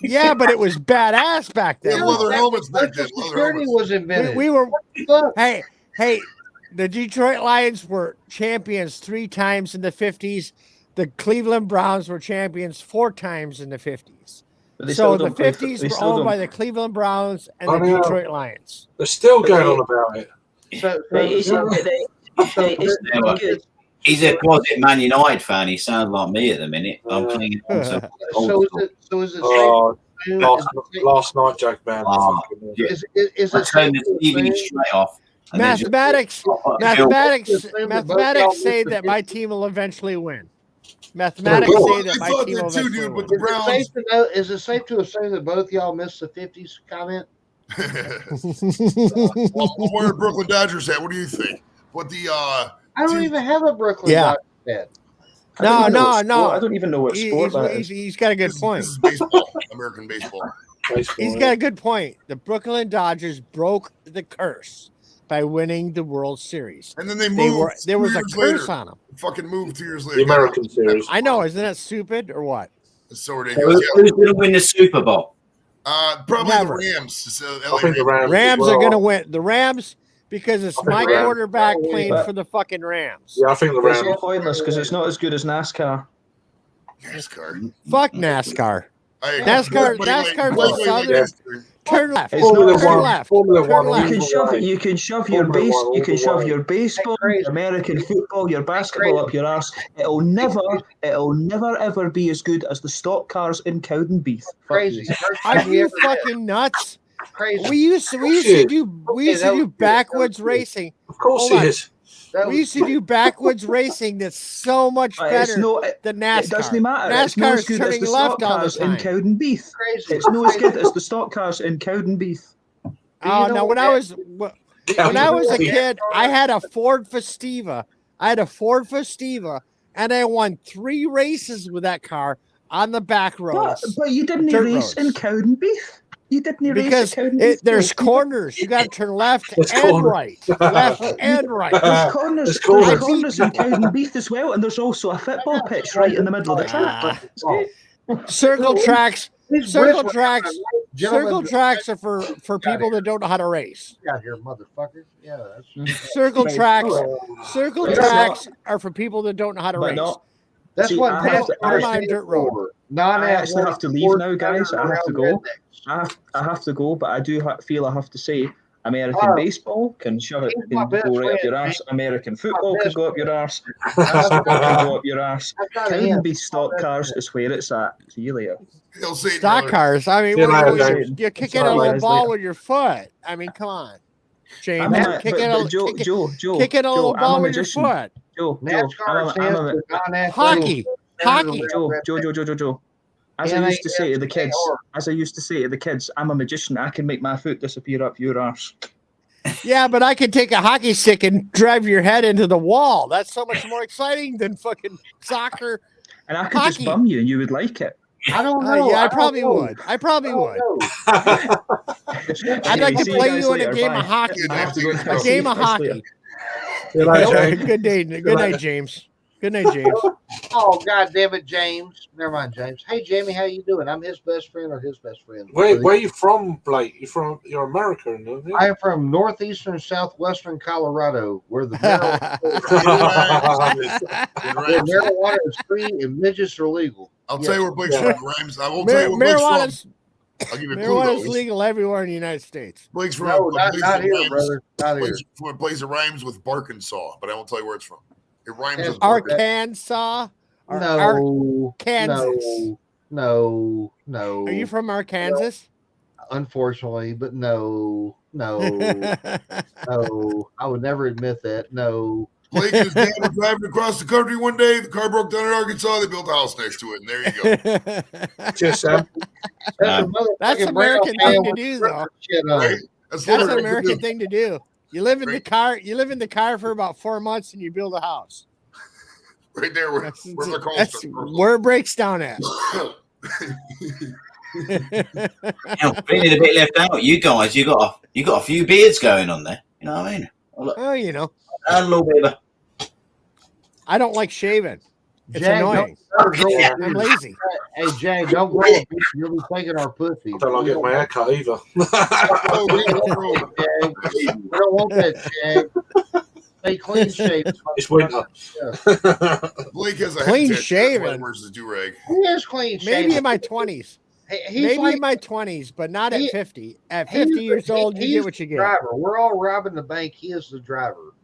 Yeah, but it was badass back then. Yeah, leather helmets back then. Security was invented. We were. Hey, the Detroit Lions were champions 3 times in the 50s. The Cleveland Browns were champions 4 times in the 50s. So the 50s were owned by the Cleveland Browns and the Detroit Lions. They're still going on about it. He's a closet Man United fan. He sounds like me at the minute. I'm playing. So is it last night, Jack Man. Is it turn the TV straight off? Mathematics say that my team will eventually win. Mathematics say that my team will eventually win. Is it safe to assume that both y'all missed the 50s comment? I'm wearing a Brooklyn Dodgers hat. What do you think? But I don't even have a Brooklyn Dodgers hat. No. I don't even know what sport that is. He's got a good point. This is baseball, American baseball. He's got a good point. The Brooklyn Dodgers broke the curse by winning the World Series. And then they moved. There was a curse on them. Fucking moved 2 years later. The American series. I know. Isn't that stupid or what? It's so ridiculous. Who's going to win the Super Bowl? Probably Never. the Rams. I think the Rams are going to win. The Rams, because it's my quarterback playing for the fucking Rams. Yeah, I think the Rams. It's all pointless because it's not as good as NASCAR. Fuck NASCAR. NASCAR's the southern. Turn left. Formula left. Formula Turn One. left. You can shove your baseball, your American football, your basketball up your ass. It'll never ever be as good as the stock cars in Cowdenbeath. Crazy. Are you fucking nuts? Crazy. We used to do backwoods racing. Of course he is. We used to do backwoods racing that's so much better than NASCAR. It doesn't matter. NASCAR it's not as is good as turning the left stock all the cars in time. Cowdenbeath. It's not as good as the stock cars in Cowdenbeath. Oh no! When I was a kid, I had a Ford Festiva. And I won 3 races with that car on the back roads. But you didn't race in Cowden Beef. You didn't race in Cowden Beef. There's corners. You got to turn left and right. Left and right. There's corners in Cowden Beef as well, and there's also a football pitch right in the middle of the track. Circle tracks are for people that don't know how to race. Get out here, motherfucker. Yeah, that's Circle tracks are for people that don't know how to race. That's what I'm on a dirt road. I actually have to leave now, guys. I have to go. I have to go, but I do feel I have to say American baseball can shove it, can go right up your arse. American football can go up your arse. Basketball can go up your arse. Cowden Beef stock cars is where it's at. See you later. Stock cars. I mean, you're kicking a little ball with your foot. I mean, come on, James. Kicking a little ball with your foot. Joe, hockey. Joe. As I used to say to the kids, I'm a magician. I can make my foot disappear up your arse. Yeah, but I could take a hockey stick and drive your head into the wall. That's so much more exciting than fucking soccer. And I could just bum you, and you would like it. I don't know. Yeah, I probably would. I'd like to play you in a game of hockey. Good night, James. Good night, James. Oh, God damn it, James. Never mind, James. Hey, Jamie, how you doing? I'm his best friend or his best friend. Where are you from, Blake? You're American, aren't you? I am from northeastern, southwestern Colorado, where the marijuana is free and midgets are legal. I'll tell you where Blake's from, Rhymes. I won't tell you where Blake's from. I'll give you a clue. Marijuana is legal everywhere in the United States. Blake's from not here, brother. Not here. From a place that rhymes with Arkansas, but I won't tell you where it's from. It rhymes with Arkansas. Kansas. No. Are you from Arkansas? Unfortunately, but no. I would never admit that. No. Blake and his dad were driving across the country one day. The car broke down in Arkansas. They built a house next to it, and there you go. Cheers, Sam. That's an American thing to do, though. Right? That's an American thing to do. You live in the car. You live in the car for about 4 months, and you build a house. Right there, where it breaks down at. Feeling a bit left out. You guys, you got a few beards going on there. You know what I mean? Oh, you know, a little bit of I don't like shaving. It's annoying. I'm lazy. Hey, Jay, don't grow up. You'll be taking our pussy. I don't like getting my hair cut either. We don't want that, Jay. Stay clean shaven. It's winter. Yeah. Blake has a clean shaven. Where's the do-rag? He is clean shaven. Maybe in my 20s. In my 20s, but not at 50. At 50 years old, you get what you get. Driver. We're all robbing the bank. He is the driver.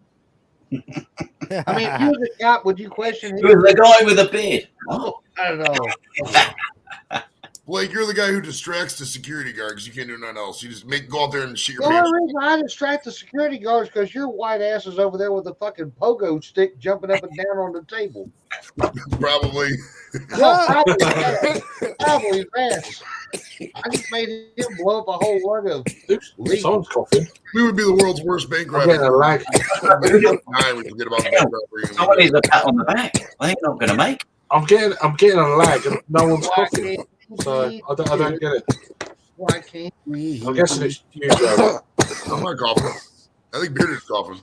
I mean, if you was a cop, would you question him? Who's the guy with a beard? Oh, I don't know. Blake, you're the guy who distracts the security guard because you can't do nothing else. You just go out there and shoot your The pants. only reason I distract the security guards because your white ass is over there with a fucking pogo stick jumping up and down on the table. Probably. Probably ass. I just made him blow up a whole lug of leaves. Someone's coughing. We would be the world's worst bank robber. I'm getting a lag. We forget about the bank robbery. Somebody needs a pat on the back. I ain't not going to make. I'm getting a lag and no one's coughing. So I don't get it. Why can't we? I'm guessing it's you, Joe. I'm not coughing. I think Beard is coughing.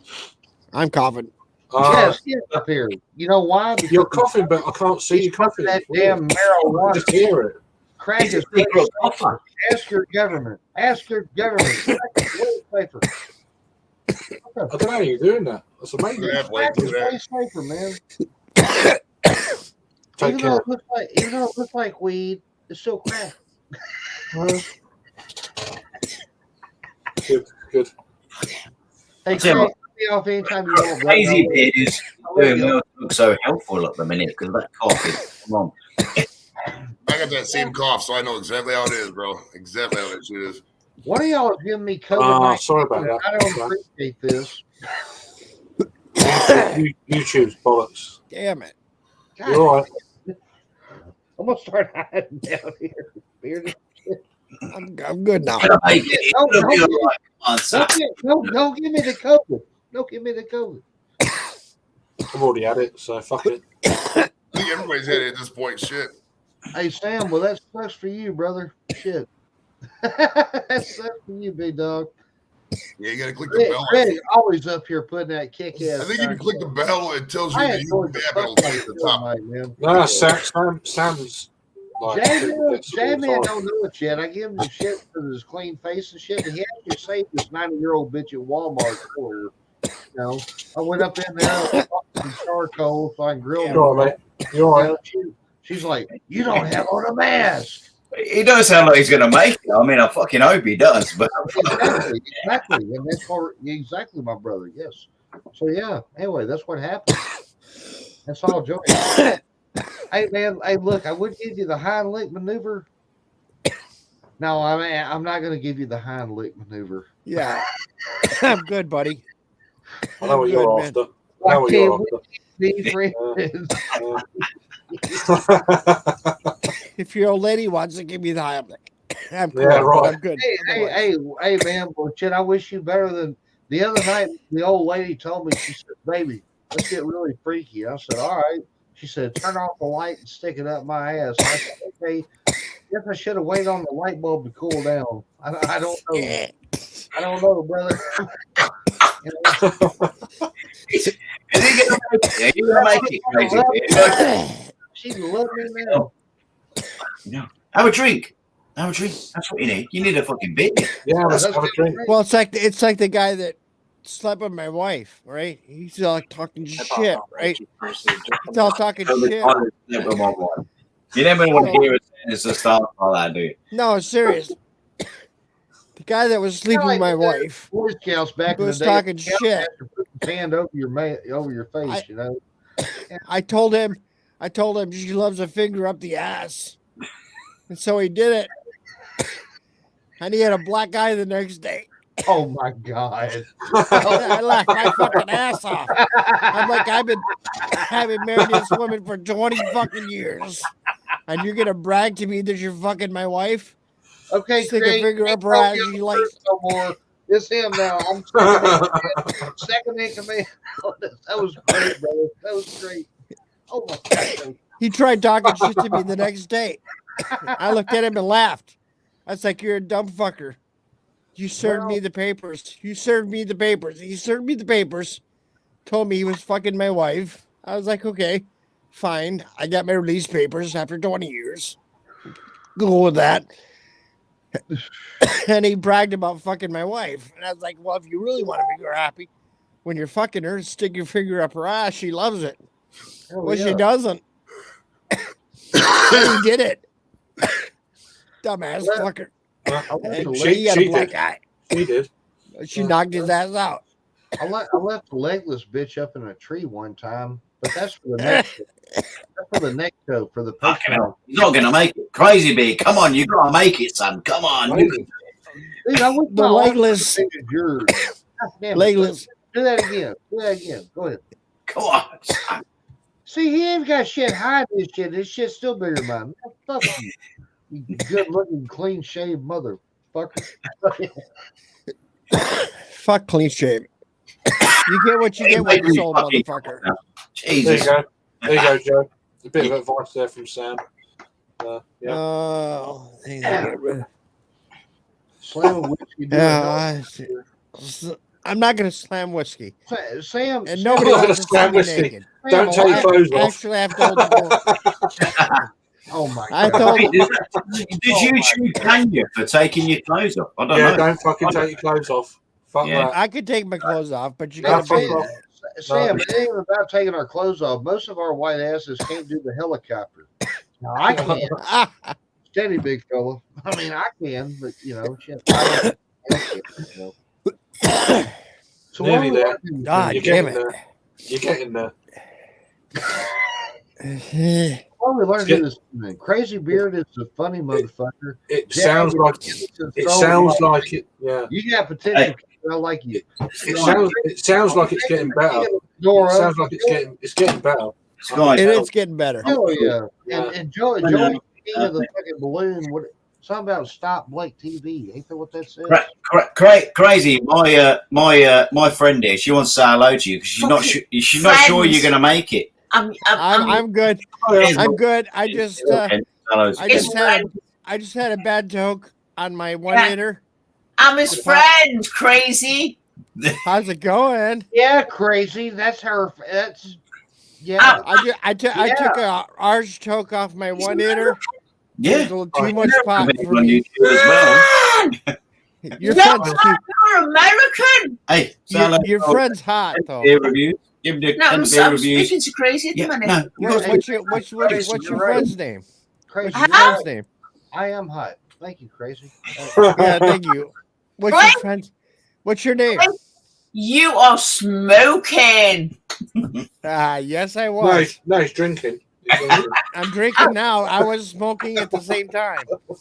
I'm coughing. Yes, up here. You know why? Because you're coughing, but I can't see you coughing. That damn marijuana. Just hear it. Crack is Ask your government. Ask your government. Way safer. I don't know how you're doing that. That's amazing. Crack is way safer, man. Even though it looks like weed, it's still crack. Good. Hey, Craig, me off anytime you want. Crazy Beard is doing well to look so helpful at the minute because that cough is come on. I got that same cough, so I know exactly how it is, bro. Exactly how that shit is. One of y'all is giving me COVID. Sorry about that. I don't appreciate this. YouTube's bollocks. Damn it. God, You're all right. I'm gonna start hiding down here. Beard. I'm good now. Don't give me the COVID. Don't give me the COVID. I've already had it, so fuck it. I think everybody's had it at this point. Shit. Hey, Sam, well, that sucks for you, brother. Shit. That sucks for you, big dog. Yeah, you got to click the bell. Reddy always up here putting that kick-ass. I think if you click the bell, it tells you that you have it. It'll take the top. No, Sam's like... J-Man don't know it yet. I give him the shit for his clean face and shit, but he actually saved this 90-year-old bitch at Walmart for her. You know, I went up in there and bought some charcoal so I can grill You're all right, mate. You're all right. She's like, you don't have on a mask. He does sound like he's going to make it. I mean, I fucking hope he does. But exactly. And that's exactly my brother. Yes. So yeah. Anyway, that's what happened. That's all joking. Hey man. Hey, look. I would give you the hind leg maneuver. No, I'm not going to give you the hind leg maneuver. Yeah. I'm good, buddy. I know what you're after. I know what you're after. If your old lady wants to give me the Heimlich, I'm cool. Yeah, right. I'm good. Hey, man, well, shit, I wish you better than the other night. The old lady told me, she said, baby, let's get really freaky. I said, all right. She said, turn off the light and stick it up my ass. I said, okay. Guess I should have waited on the light bulb to cool down. I don't know. I don't know, brother. Is he gonna make it? Crazy. She loved me now. No. Have a drink. That's what you need. You need a fucking beer. Yeah, let's have a drink. Well, it's like the guy that slept with my wife, right? He's all talking shit, right? He's all talking shit. You never want to hear it as a start all that, do you? No, serious. The guy that was sleeping with my wife Boy Scouts back was in the day, talking shit. Hand over your face, you know. I told him she loves a finger up the ass. And so he did it. And he had a black eye the next day. Oh my God. I laughed my fucking ass off. I'm like, I've been married this woman for 20 fucking years. And you're gonna brag to me that you're fucking my wife? Okay, stick a finger up her ass. You like no more. It's him now. I'm second in command. That was great, brother. That was great. Oh my God. He tried talking shit to me the next day. I looked at him and laughed. I was like, you're a dumb fucker. You served me the papers. He served me the papers. Told me he was fucking my wife. I was like, okay, fine. I got my release papers after 20 years. Go with that. And he bragged about fucking my wife. And I was like, well, if you really want to make her happy, when you're fucking her, stick your finger up her ass. She loves it. She doesn't. He did it. Dumbass fucker. She had a black eye. She did. She knocked his ass out. I left the legless bitch up in a tree one time, but that's for the next. That's for the next show for the Patreon. You're not gonna make it, crazy big. Come on, you gotta make it, son. Come on. Dude, I wish the legless. Legless. Do that again. Go ahead. Come on. Son. See, he ain't got shit hiding this shit. This shit's still bigger than mine. Fuck you. You good looking, clean shaved motherfucker. Fuck clean shave. You get what you get when you sold, motherfucker. Jesus. There you go, Joe. A bit of advice there from Sam. Slam whiskey. I'm not going to slam whiskey. Sam, and nobody wants to slam whiskey. Naked. Don't take your clothes off. Actually, I have told you. Oh my God! Did you chew Tanya for taking your clothes off? I don't know. Don't fucking take your clothes off. Fuck that. I could take my clothes off, but you got to pay. Sam, it ain't about taking our clothes off. Most of our white asses can't do the helicopter. Now, I can. Steady, big fella. I mean, I can, but shit. So nearly there. God damn it! You're getting there. Well, we learned this. Crazy Beard is a funny motherfucker. It sounds like it. Yeah. You got potential. I like you. It sounds like it's getting better. It sounds like it's getting better. It's getting better. Oh yeah. And Joey king of the fucking balloon. Something about stop Blake TV. Ain't that what that says? Crazy. My friend here. She wants to say hello to you because she's not sure you're going to make it. I'm good. I'm good. I just had a bad joke on my 1-liter. I'm his friend, Crazy. How's it going? Yeah, Crazy. That's her. That's yeah. I took a artichoke off my 1-liter. Yeah, a little too much pot for me. Your friend's cute. You're American. Hey, your friend's hot though. Beer review. Give me I'm speaking to Crazy at the minute. What's your friend's name? Crazy. What's your friend's name? I am hot. Thank you, Crazy. Yeah, thank you. What's your friend? What's your name? You are smoking. Yes, I was. Nice drinking. I'm drinking now. I was smoking at the same time.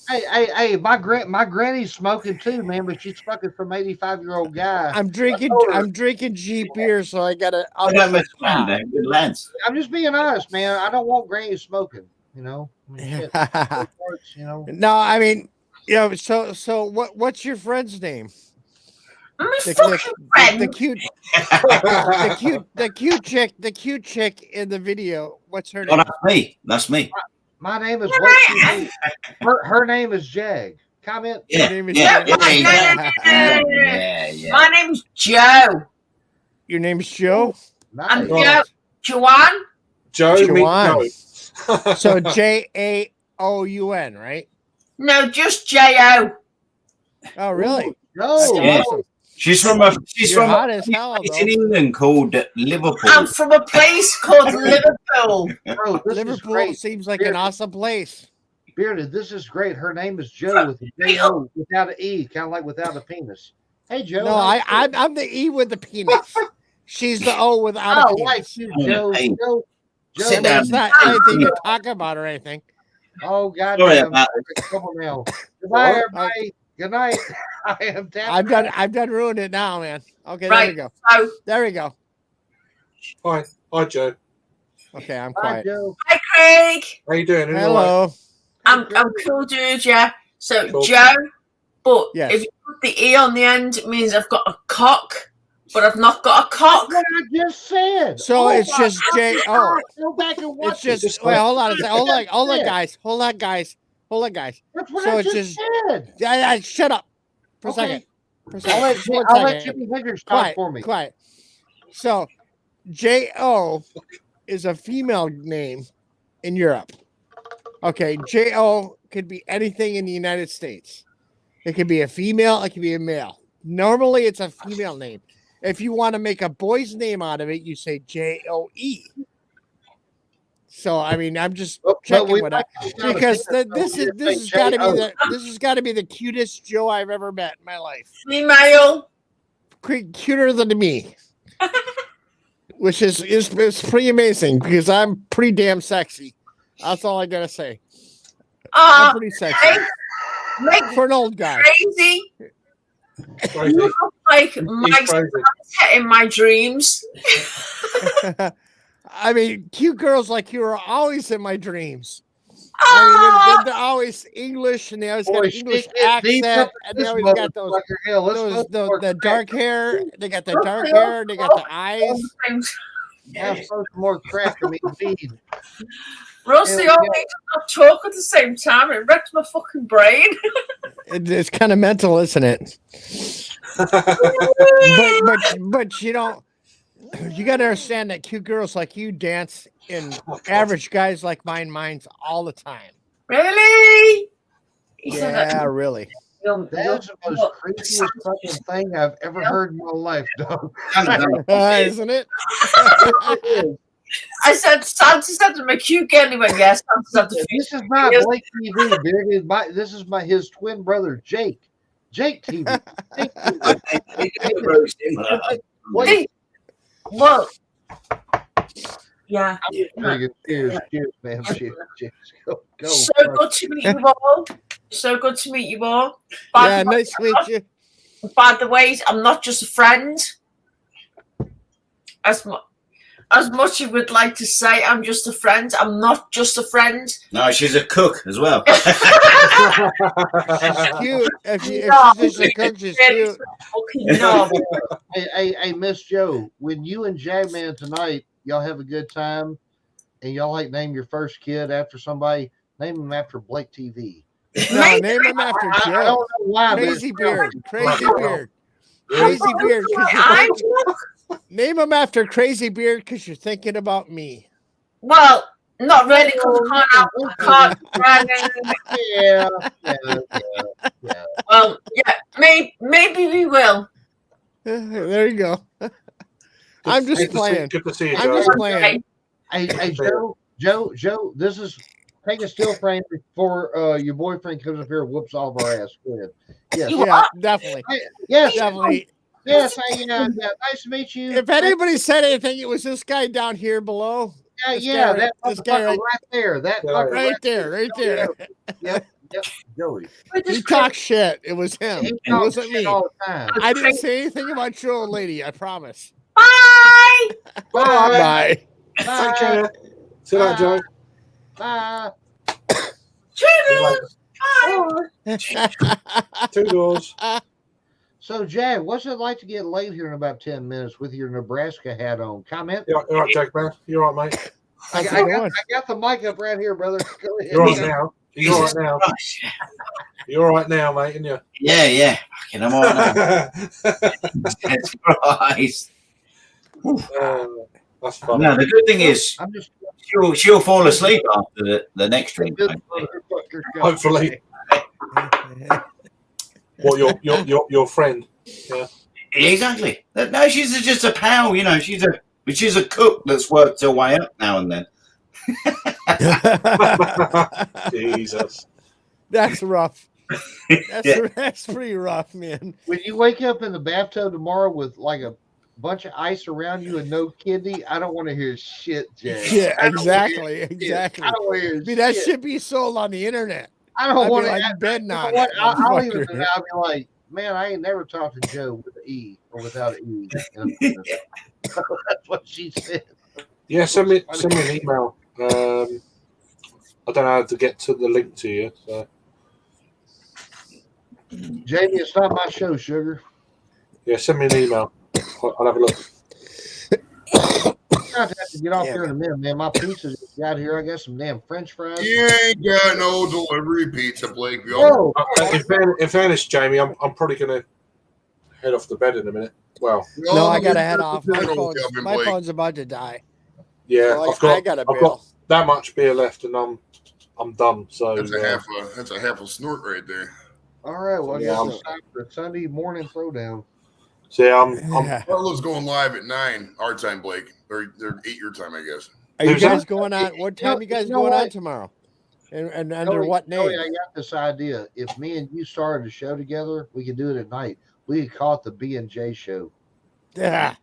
Hey! My granny's smoking too, man. But she's smoking from 85-year-old guy. I'm drinking G beer, so I gotta. Good lads. I'm just being honest, man. I don't want granny smoking. You know. No, I mean, So what's your friend's name? The cute chick in the video. What's her name? Oh, that's me. My name is her name is Jag. Comment. Yeah. My name's Joe. Your name's Joe? I'm Joe. Joanne? Joanne. So Jaoun, right? No, just J-O. Oh, really? No. Yeah. She's from a hot as hell, place in England called Liverpool. I'm from a place called Liverpool. Bro, Liverpool seems like an awesome place. Bearded, this is great. Her name is Joe with a J-O without an E, kind of like without a penis. Hey, Joe. No, I'm the E with the penis. She's the O without a penis. Like you, Joe. Joe. There's not anything to talk about or anything. Oh, God. Come on now. Goodbye, everybody. Good night. I am down. I've done ruined it now, man. Okay, right. There we go. So, there we go. Hi, Joe. Okay, I'm Bye, quiet. Joe. Hi, Craig. How you doing? Hello. I'm cool, dude. Yeah. So cool. Joe, but yes. if you put the E on the end, it means I've got a cock, but I've not got a cock. What I just said. So it's just J-O. Go back and watch it's just. Wait, hold on a second. Hold on, guys. Hold on, guys. That's what so I it's just said. Yeah, shut up for a Okay. second. I'll let Jimmy Hendrix talk for me. Quiet. So J-O is a female name in Europe. Okay, J-O could be anything in the United States. It could be a female, it could be a male. Normally, it's a female name. If you want to make a boy's name out of it, you say J-O-E. So I mean, I'm just checking what because this has got to be the cutest Joe I've ever met in my life. Female, cuter than me, which is pretty amazing because I'm pretty damn sexy. That's all I gotta say. I'm pretty sexy for an old guy. Crazy. You look like Mike's in my dreams. I mean, cute girls like you are always in my dreams. I mean, they're always English, and they always got an English accent, and they always got the dark hair. They got the dark hair. They got the eyes. Have some more crack for me, indeed. Rusty, all need to talk at the same time. It wrecked my fucking brain. It's kind of mental, isn't it? but you know. You got to understand that cute girls like you dance and average guys like mines all the time. Really? Yeah, really. That's the most creepiest fucking thing I've ever heard in my life, dog. Isn't it? I said, Santa said to me, cute girl. He went, yes, Santa said to This is not Blake TV. This is his twin brother, Jake. Jake TV. Wait. Whoa. Yeah. Cheers, man. Cheers. Go. So good to meet you all. So good to meet you all. Nice to meet you. By the way, I'm not just a friend. I'm as much as you would like to say I'm just a friend, I'm not just a friend. No, she's a cook as well. She's cute. If she's just a cook, she's cute. No. Hey, Miss Joe, when you and J-Man tonight, y'all have a good time, and y'all like name your first kid after somebody, name him after Blake TV. No, name him after I Joe. don't know why. Crazy beard. Crazy beard. Crazy Crazy beard. I Name him after Crazy Beard because you're thinking about me. Well, not really, because I can't. Yeah. Well, yeah, maybe we will. There you go. I'm just playing. Good to see you, I'm Joe. just playing. Hey, Joe, this is take a still frame before your boyfriend comes up here and whoops all of our ass. Go ahead. Yes. Yeah, definitely. Yes. Definitely. Yes, nice to meet you. If anybody said anything, it was this guy down here below. This guy right there. That right there. Yep, Joey. He talks shit. It was him. It wasn't me. All the time. I didn't say anything about your old lady. I promise. Bye. Bye. Thanks, Joe. See you later, Joe. Bye. Toodles. So, Jack, what's it like to get laid here in about 10 minutes with your Nebraska hat on? Comment. You all right, Jack, man? You all right, mate? I got the mic up right here, brother. Go ahead. You're all right now. You're all right now. You're all right now, mate, aren't you? Yeah. Fucking, I'm all right now. That's right. That's funny. No, the good thing is she'll fall asleep after the next drink. Hopefully. What, your friend? Yeah. Exactly. No, she's just a pal. You know, she's a cook that's worked her way up now and then. Jesus. That's rough. That's pretty rough, man. When you wake up in the bathtub tomorrow with like a bunch of ice around you and no kidney, I don't want to hear shit, Jay. Yeah, exactly. I don't want to hear shit. That should be sold on the internet. I don't want to like Ben not. I'll even do that. I'll be like, man, I ain't never talked to Joe with an E or without an E. That's what she said. Yeah, send me an email. I don't know how to get to the link to you. So. Jamie, it's not my show, sugar. Yeah, send me an email. I'll have a look. I have to get off here in a minute, man. My pizza's got here. I got some damn French fries. You ain't got no delivery pizza, Blake. In fairness, Jamie, I'm probably going to head off to bed in a minute. Well, no, I got to head off. My phone's about to die. Yeah, so I've got that much beer left, and I'm done. So that's a half a snort right there. All right, well, yeah, it's time for a Sunday morning throwdown. So yeah, Carlos going live at 9 our time, Blake. Or 8 your time, I guess. Are you guys going on? What time you guys going on tomorrow? And under what name? I got this idea. If me and you started a show together, we could do it at night. We could call it the B&J show. Yeah.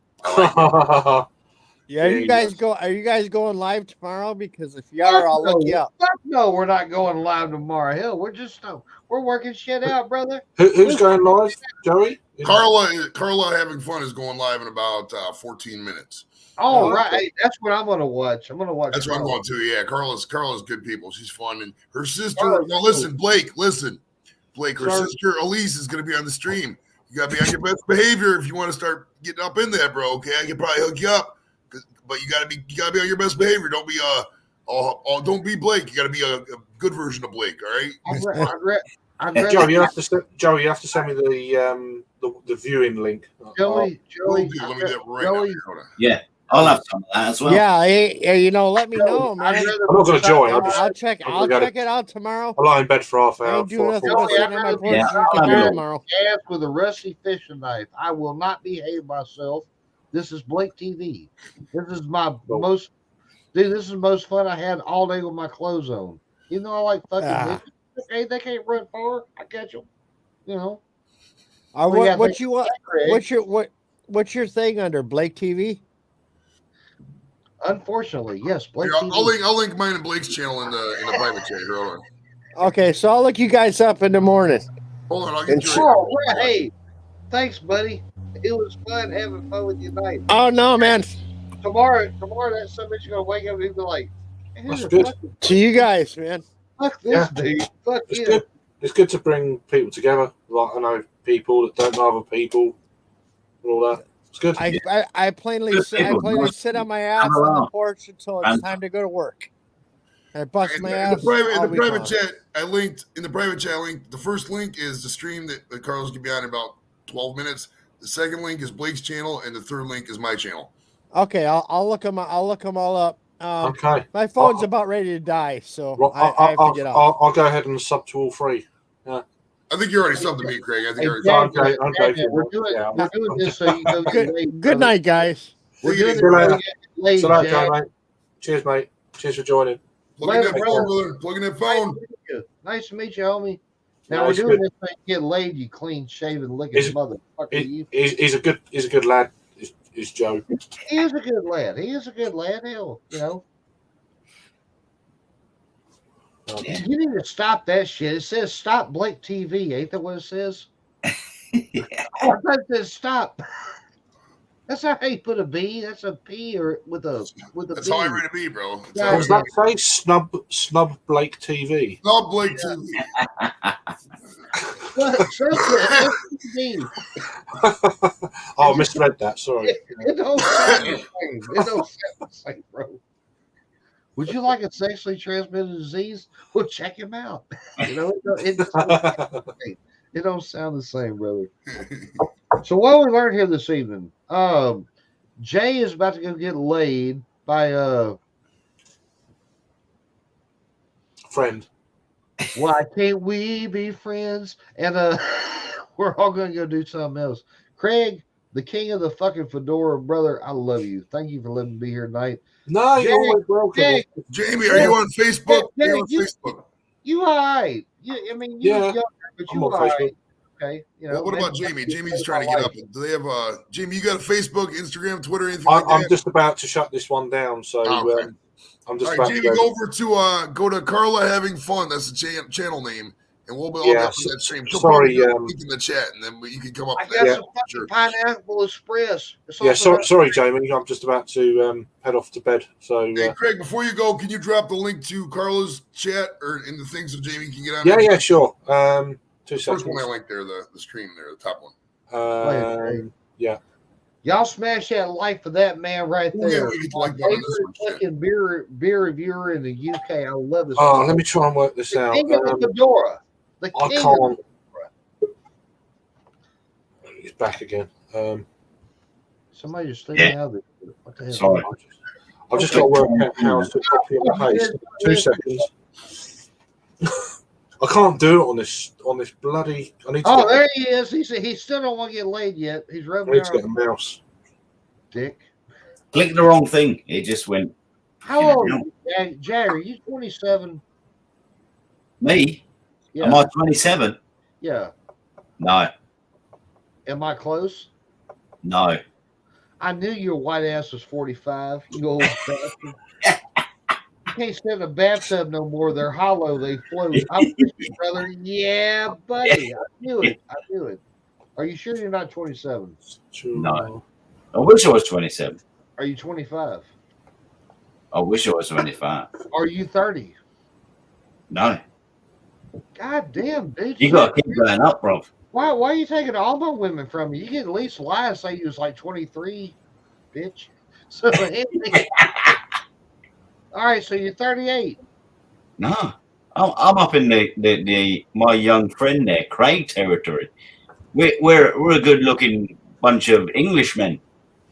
Yeah, are you guys going live tomorrow? Because if you are, I'll look you up. No, we're not going live tomorrow. Hell, we're working shit out, brother. Who's going live, Joey? Carla having fun is going live in about 14 minutes. Oh, right. Hey, that's what I'm gonna watch. I'm gonna watch. That's what I'm going to. Yeah, Carla's good people. She's fun, and her sister. Now listen, Blake. Her sister Elise is going to be on the stream. You got to be on your best behavior if you want to start getting up in that, bro. Okay, I can probably hook you up, but you got to be on your best behavior. Don't be don't be Blake. You got to be a good version of Blake. All right. Joe, you have to send me the viewing link. Joey, let me do that right now. Yeah. I'll have some of that as well. Yeah, let me know, man. I'm not going to join. I'll check it out tomorrow. I'll lie in bed for half an hour. I'll do nothing but sit on my porch tomorrow. Ass with a rusty fishing knife. I will not behave myself. This is Blake TV. This is my most fun I had all day with my clothes on. Even though I like fucking bitches. Okay, they can't run far. I catch them. You know. What's your thing under Blake TV? Unfortunately, yes. Blake TV. I'll link mine and Blake's channel in the private chat. Here, hold on. Okay, so I'll look you guys up in the morning. Hold on, I'll get you. Hey, thanks, buddy. It was fun having fun with you tonight. Oh no, man. tomorrow that somebody's gonna wake up and be like, "Hey, That's who the good. fuck is To you guys, man. fuck this dude? Fuck It's him." good. It's good to bring people together. Like I know people that don't know other people and all that. It's good. I plainly sit on my ass on the porch until it's time to go to work. I bust my ass. In the private chat, I linked the first link is the stream that Carlos can be on in about 12 minutes. The second link is Blake's channel, and the third link is my channel. Okay, I'll look them. I'll look them all up. Okay. My phone's about ready to die, so I have to get off. I'll go ahead and sub to all three. Yeah. I think you already subbed to me, Craig. I think you Jack, already Jack, we're doing this so you go get laid. Good night, guys. We're doing See you later. it laid, See you later, Jack. mate. Cheers, mate. Cheers for joining. Plug in that phone, brother. Plug in that phone. Nice to meet you, homie. Now No, we're it's doing good. this thing, get laid, you clean shaven looking motherfucker. He's a good lad. Is Joe. He is a good lad. He is a good lad. Hell, you know. You need to stop that shit. It says stop Blake TV. Ain't that what it says? Yeah. Oh, that says stop. That's not how you put a B. That's a P or with a That's B. how I read a B, bro. What does that say? Snub Blake TV. Snub Blake TV. I misread that. Sorry. It don't sound the same. It don't sound the same, bro. Would you like a sexually transmitted disease? Well, check him out. You know, it don't sound the same, brother. So what we learned here this evening, Jay is about to go get laid by friend. Why can't we be friends? And we're all gonna go do something else. Craig, the king of the fucking fedora, brother, I love you. Thank you for letting me be here tonight. No, you're always welcome. Jamie, are you on Facebook? Jay, Are you on Facebook? You all right. I mean, you Yeah, younger, but you I'm on all right. Facebook. Okay. You know, Well, what about Jamie? Jamie's trying to get up. Do they have Jamie, you got a Facebook, Instagram, Twitter, anything like that? I'm just about to shut this one down, so okay. I'm just all about right, to Jamie, go to Carla Having Fun. That's the channel name. And we'll be all Yeah, up in that stream. sorry, link in the chat, and then you can come up. I got some fucking pineapple express. Yeah, sorry, Jamie. I'm just about to head off to bed. So, hey, Craig, before you go, can you drop the link to Carla's chat or in the things so Jamie can get on? Yeah, sure. 2 seconds. First one I linked there, the screen there, the top one. Yeah. Y'all smash that like for that man right there. Yeah, we get to like button on this one. Fucking beer reviewer in the UK. I love this. Oh, let me try and work this out. King of the fedora. I can't. He's back again. Somebody just leave me out of it. What the hell? Sorry. I've just got to work out how to copy and paste. 2 seconds. I can't do it on this bloody. I need to there he is. He still don't want to get laid yet. He's I rubbing need to get a mouse. Dick. Click the wrong thing. It just went. How old are you, Jag? Are you 27? Me? Yeah. Am I 27? Yeah. No. Am I close? No. I knew your white ass was 45. You old bastard. You can't sit in a bathtub no more. They're hollow. They float. I'm with you, brother. Yeah, buddy. I knew it. Are you sure you're not 27? No. I wish I was 27. Are you 25? I wish I was 25. Are you 30? No. God damn, dude. You got to keep going up, bro. Why are you taking all my women from me? You can at least lie and say you was like 23, bitch. So all right, so you're 38. No. I'm up in the my young friend there, Craig territory. We're a good looking bunch of Englishmen.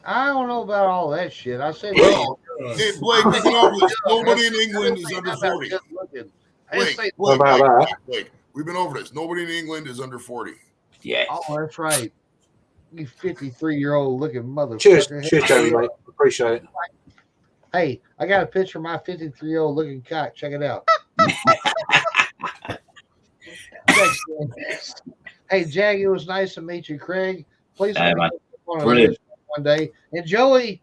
I don't know about all that shit. I said Hey, Blake, we've been over this. Nobody in England is under 40. Blake, we've been over this. Nobody in England is under 40. Yeah. Oh, that's right. You 53-year-old looking motherfucker. Cheers, Jamie, mate. Appreciate it. Hey, I got a picture of my 53-year-old looking cock. Check it out. Hey, Jag, it was nice to meet you, Craig. Please brilliant. One day. And Joey,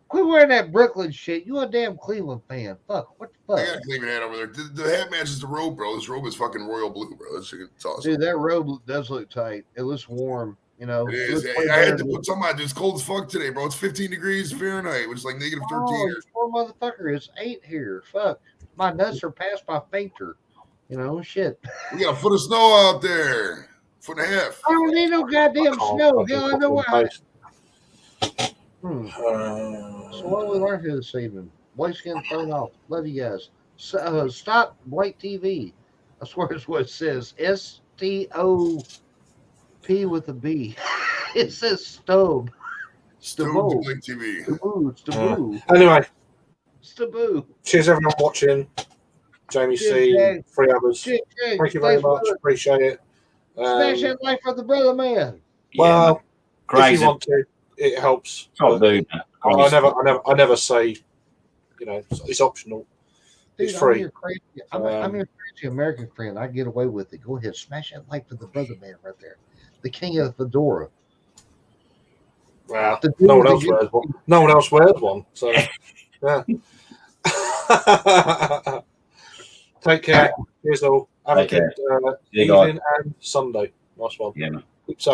quit wearing that Brooklyn shit. You a damn Cleveland fan. Fuck. What the fuck? I got a Cleveland hat over there. The hat matches the robe, bro. This robe is fucking royal blue, bro. It's awesome. Dude, that robe does look tight. It looks warm. You know, It is. I had to put something out. It's cold as fuck today, bro. It's 15 degrees Fahrenheit, which is like negative 13. Oh, you poor motherfucker. It's 8 here. Fuck. My nuts are past my fainter. You know, shit. We got a foot of snow out there. Foot and a half. I don't need no goddamn snow. Hell, I know why. So what did we learn here this evening? Blake's getting thrown off. Love you guys. Stop Blake TV. I swear it's what it says. STOP with a B. It says stove. Stove Blake TV. Staboo. Anyway. Staboo. Cheers everyone watching. Jamie C. 3 hours. Thank you very much. Appreciate it. Smash that like for the brother man. Well, Crazy. if you want to, it helps. I never say, you know, it's optional. Dude, it's free. I'm your crazy American friend. I get away with it. Go ahead, smash that like for the brother man right there, the king of the fedora. Well, no one else wears one. No one else wears one. So, yeah. Take care. Here's all. Have a good evening and Sunday. Nice one. Yeah, man. Keep safe.